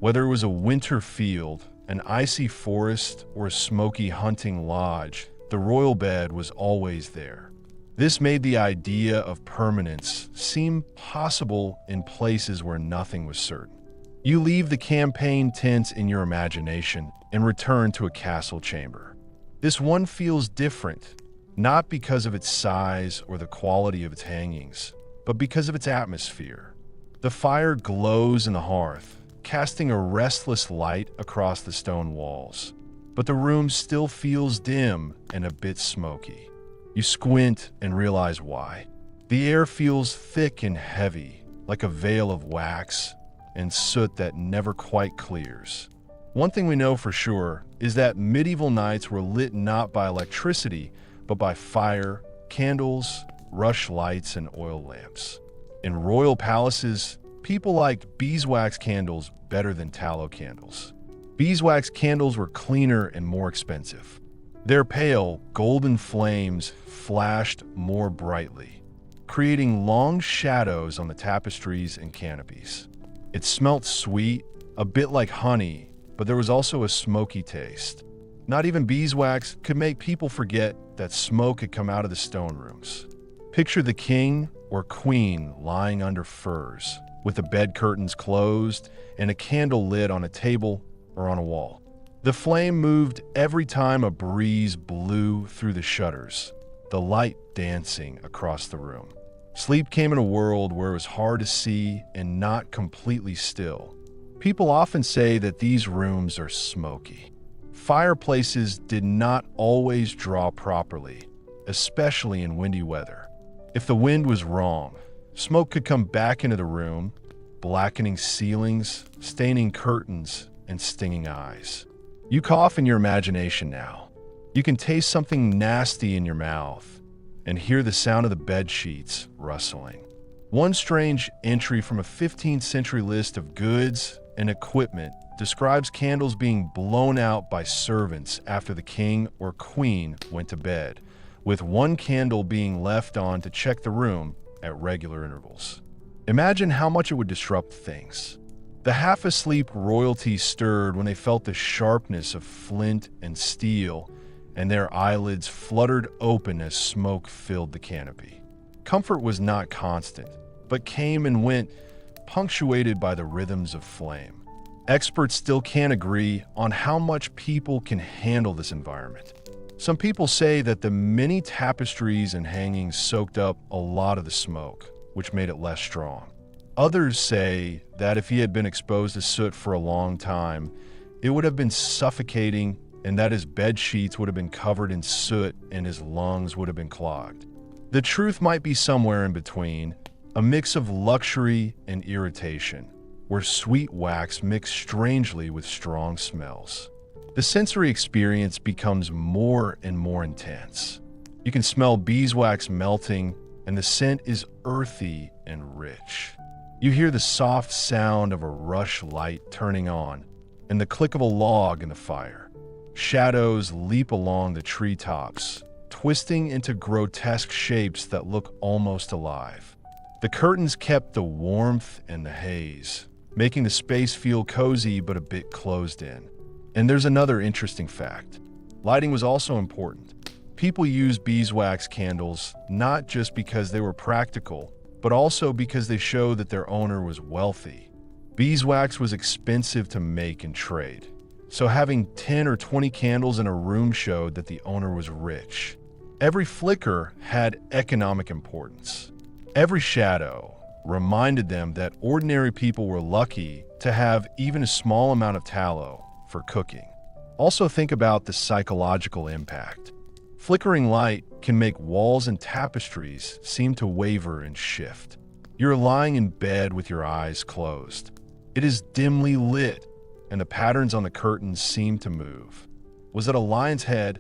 whether it was a winter field, an icy forest, or a smoky hunting lodge, the royal bed was always there. This made the idea of permanence seem possible in places where nothing was certain. You leave the campaign tents in your imagination and return to a castle chamber. This one feels different, not because of its size or the quality of its hangings, but because of its atmosphere. The fire glows in the hearth, casting a restless light across the stone walls, but the room still feels dim and a bit smoky. You squint and realize why. The air feels thick and heavy, like a veil of wax and soot that never quite clears. One thing we know for sure is that medieval nights were lit not by electricity, but by fire, candles, rush lights, and oil lamps. In royal palaces, people liked beeswax candles better than tallow candles. Beeswax candles were cleaner and more expensive. Their pale, golden flames flashed more brightly, creating long shadows on the tapestries and canopies. It smelt sweet, a bit like honey, but there was also a smoky taste. Not even beeswax could make people forget that smoke had come out of the stone rooms. Picture the king or queen lying under furs, with the bed curtains closed and a candle lit on a table or on a wall. The flame moved every time a breeze blew through the shutters, the light dancing across the room. Sleep came in a world where it was hard to see and not completely still. People often say that these rooms are smoky. Fireplaces did not always draw properly, especially in windy weather. If the wind was wrong, smoke could come back into the room, blackening ceilings, staining curtains, and stinging eyes. You cough in your imagination now. You can taste something nasty in your mouth and hear the sound of the bed sheets rustling. One strange entry from a 15th century list of goods and equipment describes candles being blown out by servants after the king or queen went to bed, with one candle being left on to check the room at regular intervals. Imagine how much it would disrupt things. The half-asleep royalty stirred when they felt the sharpness of flint and steel, and their eyelids fluttered open as smoke filled the canopy. Comfort was not constant, but came and went, punctuated by the rhythms of flame. Experts still can't agree on how much people can handle this environment. Some people say that the many tapestries and hangings soaked up a lot of the smoke, which made it less strong. Others say that if he had been exposed to soot for a long time, it would have been suffocating, and that his bed sheets would have been covered in soot and his lungs would have been clogged. The truth might be somewhere in between, a mix of luxury and irritation, where sweet wax mixed strangely with strong smells. The sensory experience becomes more and more intense. You can smell beeswax melting, and the scent is earthy and rich. You hear the soft sound of a rush light turning on, and the click of a log in the fire. Shadows leap along the treetops, twisting into grotesque shapes that look almost alive. The curtains kept the warmth and the haze, making the space feel cozy but a bit closed in. And there's another interesting fact. Lighting was also important. People used beeswax candles not just because they were practical, but also because they showed that their owner was wealthy. Beeswax was expensive to make and trade, so having 10 or 20 candles in a room showed that the owner was rich. Every flicker had economic importance. Every shadow reminded them that ordinary people were lucky to have even a small amount of tallow for cooking. Also think about the psychological impact. Flickering light can make walls and tapestries seem to waver and shift. You're lying in bed with your eyes closed. It is dimly lit, and the patterns on the curtains seem to move. Was it a lion's head,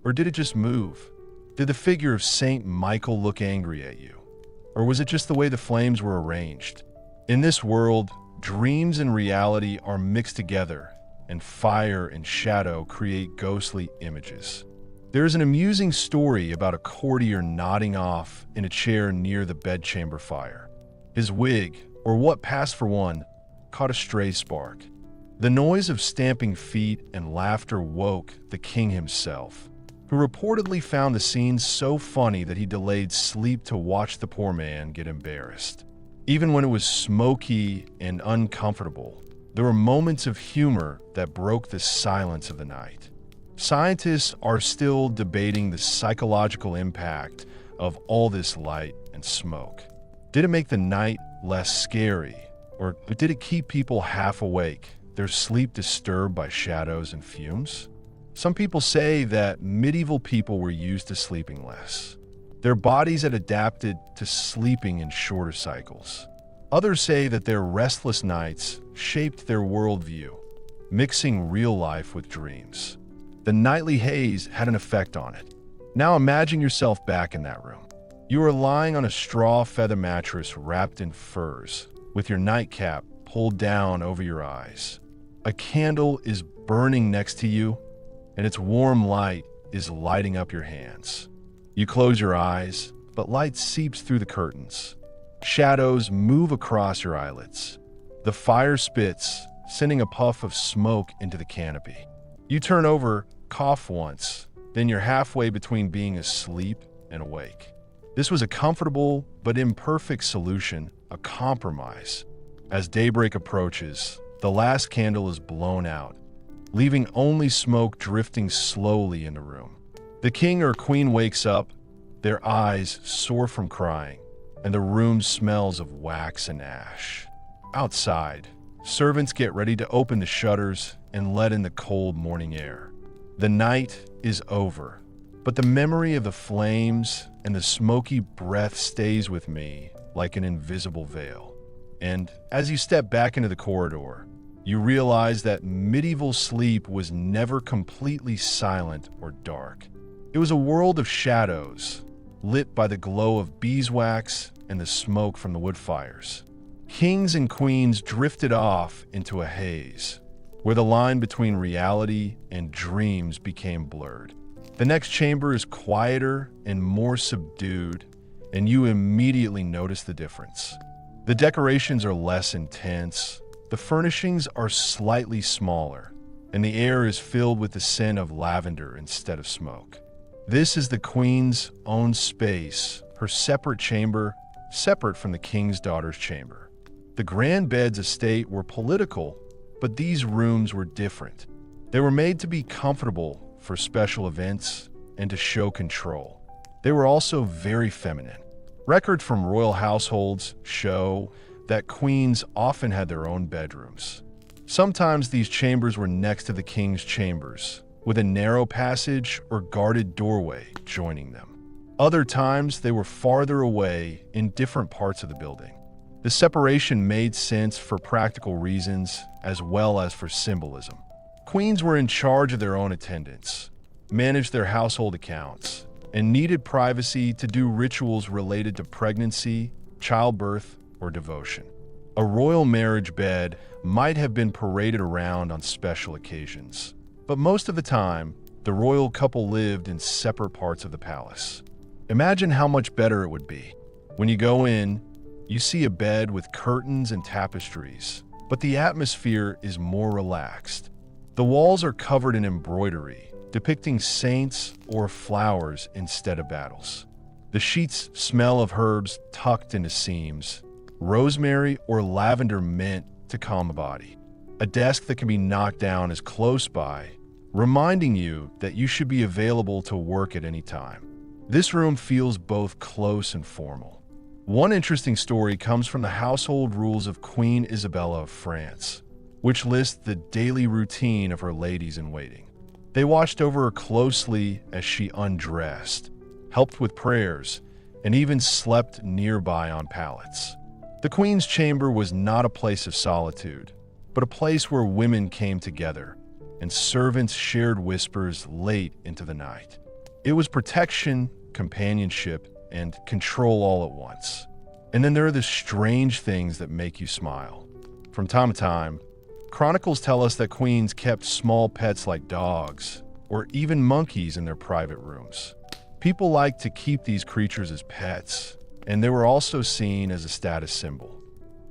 or did it just move? Did the figure of Saint Michael look angry at you? Or was it just the way the flames were arranged? In this world, dreams and reality are mixed together, and fire and shadow create ghostly images. There is an amusing story about a courtier nodding off in a chair near the bedchamber fire. His wig, or what passed for one, caught a stray spark. The noise of stamping feet and laughter woke the king himself, who reportedly found the scene so funny that he delayed sleep to watch the poor man get embarrassed. Even when it was smoky and uncomfortable, there were moments of humor that broke the silence of the night. Scientists are still debating the psychological impact of all this light and smoke. Did it make the night less scary, or did it keep people half awake, their sleep disturbed by shadows and fumes? Some people say that medieval people were used to sleeping less. Their bodies had adapted to sleeping in shorter cycles. Others say that their restless nights shaped their worldview, mixing real life with dreams. The nightly haze had an effect on it. Now imagine yourself back in that room. You are lying on a straw feather mattress wrapped in furs, with your nightcap pulled down over your eyes. A candle is burning next to you, and its warm light is lighting up your hands. You close your eyes, but light seeps through the curtains. Shadows move across your eyelids. The fire spits, sending a puff of smoke into the canopy. You turn over, cough once, then you're halfway between being asleep and awake. This was a comfortable but imperfect solution, a compromise. As daybreak approaches, the last candle is blown out, leaving only smoke drifting slowly in the room. The king or queen wakes up, their eyes sore from crying, and the room smells of wax and ash. Outside, servants get ready to open the shutters and let in the cold morning air. The night is over, but the memory of the flames and the smoky breath stays with me like an invisible veil. And as you step back into the corridor, you realize that medieval sleep was never completely silent or dark. It was a world of shadows, lit by the glow of beeswax and the smoke from the wood fires. Kings and queens drifted off into a haze, where the line between reality and dreams became blurred. The next chamber is quieter and more subdued, and you immediately notice the difference. The decorations are less intense, the furnishings are slightly smaller, and the air is filled with the scent of lavender instead of smoke. This is the queen's own space, her separate chamber, separate from the king's daughter's chamber. The grand bed's estate were political, but these rooms were different. They were made to be comfortable for special events and to show control. They were also very feminine. Records from royal households show that queens often had their own bedrooms. Sometimes these chambers were next to the king's chambers, with a narrow passage or guarded doorway joining them. Other times, they were farther away in different parts of the building. The separation made sense for practical reasons as well as for symbolism. Queens were in charge of their own attendance, managed their household accounts, and needed privacy to do rituals related to pregnancy, childbirth, or devotion. A royal marriage bed might have been paraded around on special occasions, but most of the time, the royal couple lived in separate parts of the palace. Imagine how much better it would be. When you go in, you see a bed with curtains and tapestries, but the atmosphere is more relaxed. The walls are covered in embroidery, depicting saints or flowers instead of battles. The sheets smell of herbs tucked into seams, rosemary or lavender mint to calm the body. A desk that can be knocked down is close by, reminding you that you should be available to work at any time. This room feels both close and formal. One interesting story comes from the household rules of Queen Isabella of France, which list the daily routine of her ladies-in-waiting. They watched over her closely as she undressed, helped with prayers, and even slept nearby on pallets. The Queen's chamber was not a place of solitude, but a place where women came together, and servants shared whispers late into the night. It was protection, companionship, and control all at once. And then there are the strange things that make you smile. From time to time, chronicles tell us that queens kept small pets like dogs or even monkeys in their private rooms. People liked to keep these creatures as pets, and they were also seen as a status symbol.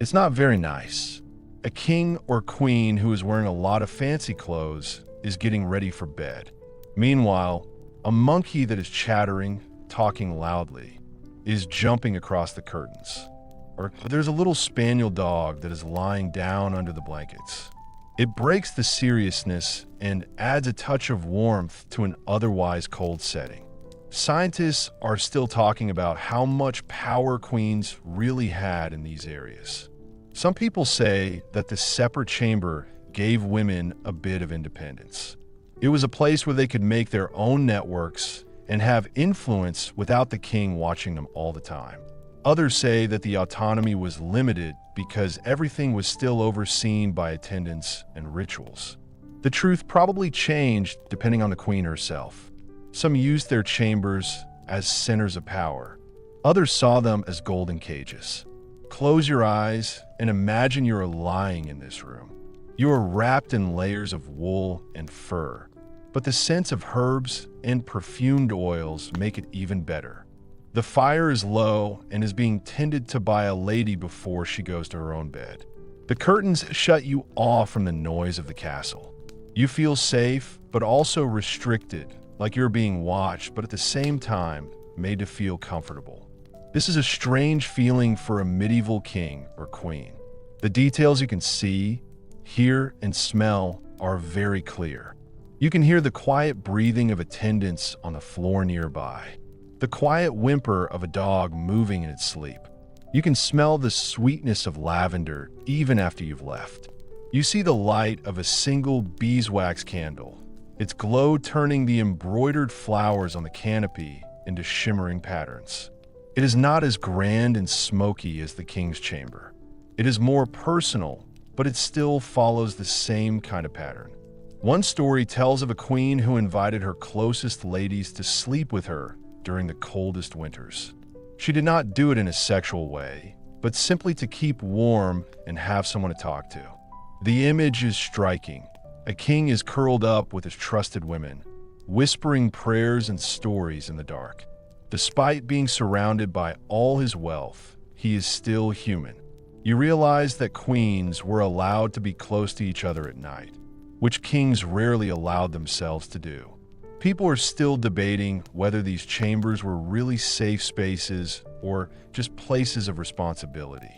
It's not very nice. A king or queen who is wearing a lot of fancy clothes is getting ready for bed. Meanwhile, a monkey that is chattering, talking loudly, is jumping across the curtains. Or there's a little spaniel dog that is lying down under the blankets. It breaks the seriousness and adds a touch of warmth to an otherwise cold setting. Scientists are still talking about how much power queens really had in these areas. Some people say that the separate chamber gave women a bit of independence. It was a place where they could make their own networks and have influence without the king watching them all the time. Others say that the autonomy was limited because everything was still overseen by attendants and rituals. The truth probably changed depending on the queen herself. Some used their chambers as centers of power. Others saw them as golden cages. Close your eyes and imagine you're lying in this room. You are wrapped in layers of wool and fur, but the scents of herbs and perfumed oils make it even better. The fire is low and is being tended to by a lady before she goes to her own bed. The curtains shut you off from the noise of the castle. You feel safe, but also restricted, like you're being watched, but at the same time, made to feel comfortable. This is a strange feeling for a medieval king or queen. The details you can see, hear, and smell are very clear. You can hear the quiet breathing of attendants on the floor nearby, the quiet whimper of a dog moving in its sleep. You can smell the sweetness of lavender even after you've left. You see the light of a single beeswax candle, its glow turning the embroidered flowers on the canopy into shimmering patterns. It is not as grand and smoky as the king's chamber. It is more personal, but it still follows the same kind of pattern. One story tells of a queen who invited her closest ladies to sleep with her during the coldest winters. She did not do it in a sexual way, but simply to keep warm and have someone to talk to. The image is striking. A king is curled up with his trusted women, whispering prayers and stories in the dark. Despite being surrounded by all his wealth, he is still human. You realize that queens were allowed to be close to each other at night, which kings rarely allowed themselves to do. People are still debating whether these chambers were really safe spaces or just places of responsibility.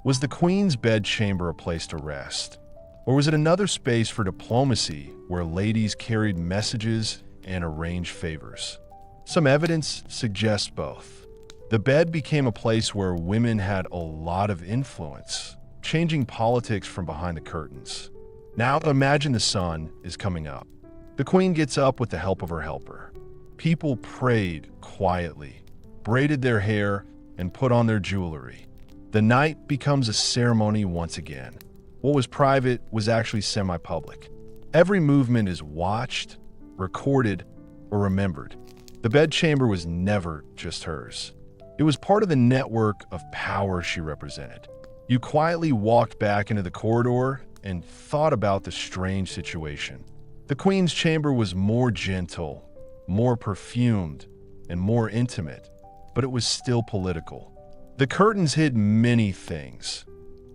Was the queen's bedchamber a place to rest? Or was it another space for diplomacy where ladies carried messages and arranged favors? Some evidence suggests both. The bed became a place where women had a lot of influence, changing politics from behind the curtains. Now imagine the sun is coming up. The queen gets up with the help of her helper. People prayed quietly, braided their hair, and put on their jewelry. The night becomes a ceremony once again. What was private was actually semi-public. Every movement is watched, recorded, or remembered. The bedchamber was never just hers. It was part of the network of power she represented. You quietly walked back into the corridor and thought about the strange situation. The queen's chamber was more gentle, more perfumed, and more intimate, but it was still political. The curtains hid many things: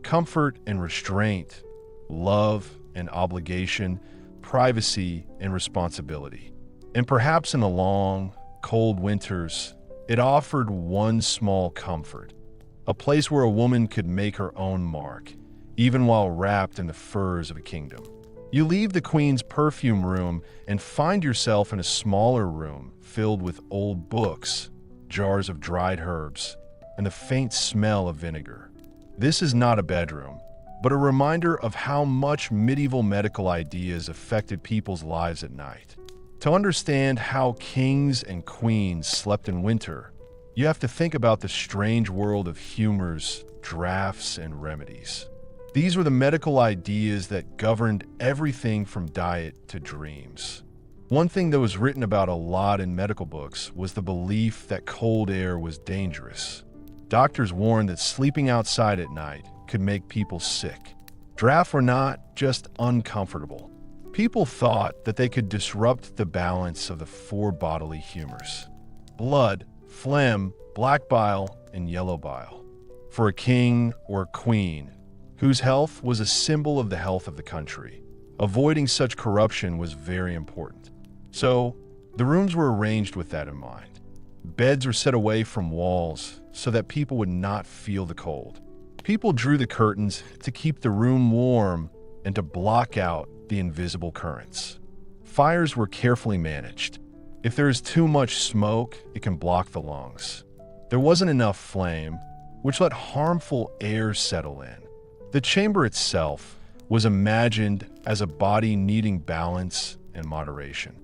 comfort and restraint, love and obligation, privacy and responsibility. And perhaps in the long, cold winters, it offered one small comfort: a place where a woman could make her own mark, even while wrapped in the furs of a kingdom. You leave the queen's perfume room and find yourself in a smaller room filled with old books, jars of dried herbs, and the faint smell of vinegar. This is not a bedroom, but a reminder of how much medieval medical ideas affected people's lives at night. To understand how kings and queens slept in winter, you have to think about the strange world of humors, drafts, and remedies. These were the medical ideas that governed everything from diet to dreams. One thing that was written about a lot in medical books was the belief that cold air was dangerous. Doctors warned that sleeping outside at night could make people sick. Drafts were not just uncomfortable. People thought that they could disrupt the balance of the four bodily humors: blood, phlegm, black bile, and yellow bile. For a king or queen, whose health was a symbol of the health of the country, avoiding such corruption was very important. So, the rooms were arranged with that in mind. Beds were set away from walls so that people would not feel the cold. People drew the curtains to keep the room warm and to block out the invisible currents. Fires were carefully managed. If there is too much smoke, it can block the lungs. There wasn't enough flame, which let harmful air settle in. The chamber itself was imagined as a body needing balance and moderation.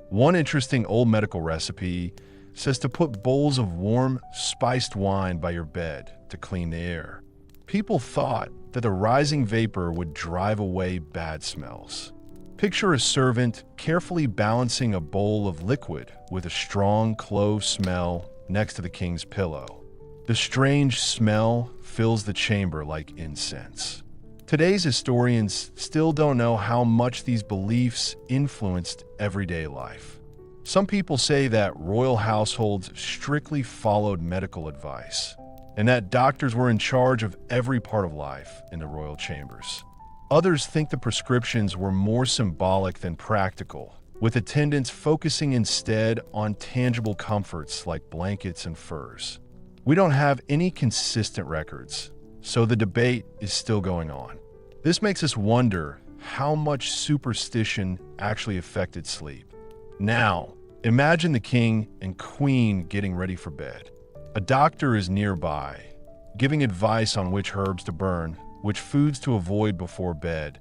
One interesting old medical recipe says to put bowls of warm, spiced wine by your bed to clean the air. People thought that the rising vapor would drive away bad smells. Picture a servant carefully balancing a bowl of liquid with a strong clove smell next to the king's pillow. The strange smell fills the chamber like incense. Today's historians still don't know how much these beliefs influenced everyday life. Some people say that royal households strictly followed medical advice, and that doctors were in charge of every part of life in the royal chambers. Others think the prescriptions were more symbolic than practical, with attendants focusing instead on tangible comforts like blankets and furs. We don't have any consistent records, so the debate is still going on. This makes us wonder how much superstition actually affected sleep. Now, imagine the king and queen getting ready for bed. A doctor is nearby, giving advice on which herbs to burn, which foods to avoid before bed,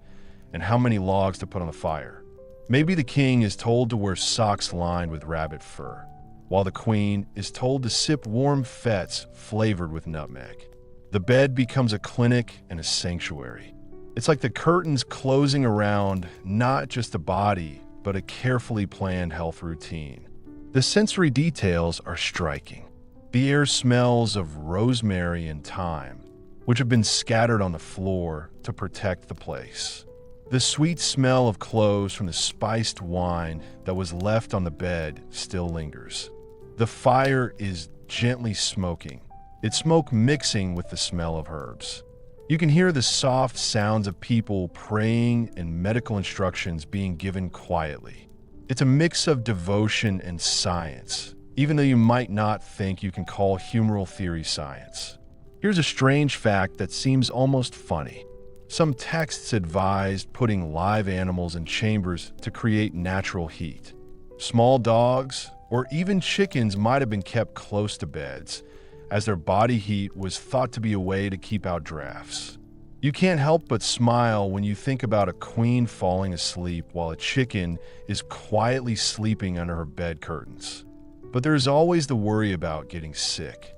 and how many logs to put on the fire. Maybe the king is told to wear socks lined with rabbit fur, while the queen is told to sip warm fets flavored with nutmeg. The bed becomes a clinic and a sanctuary. It's like the curtains closing around not just a body, but a carefully planned health routine. The sensory details are striking. The air smells of rosemary and thyme, which have been scattered on the floor to protect the place. The sweet smell of cloves from the spiced wine that was left on the bed still lingers. The fire is gently smoking, its smoke mixing with the smell of herbs. You can hear the soft sounds of people praying and medical instructions being given quietly. It's a mix of devotion and science, even though you might not think you can call humoral theory science. Here's a strange fact that seems almost funny. Some texts advised putting live animals in chambers to create natural heat. Small dogs, or even chickens, might have been kept close to beds, as their body heat was thought to be a way to keep out drafts. You can't help but smile when you think about a queen falling asleep while a chicken is quietly sleeping under her bed curtains. But there's always the worry about getting sick.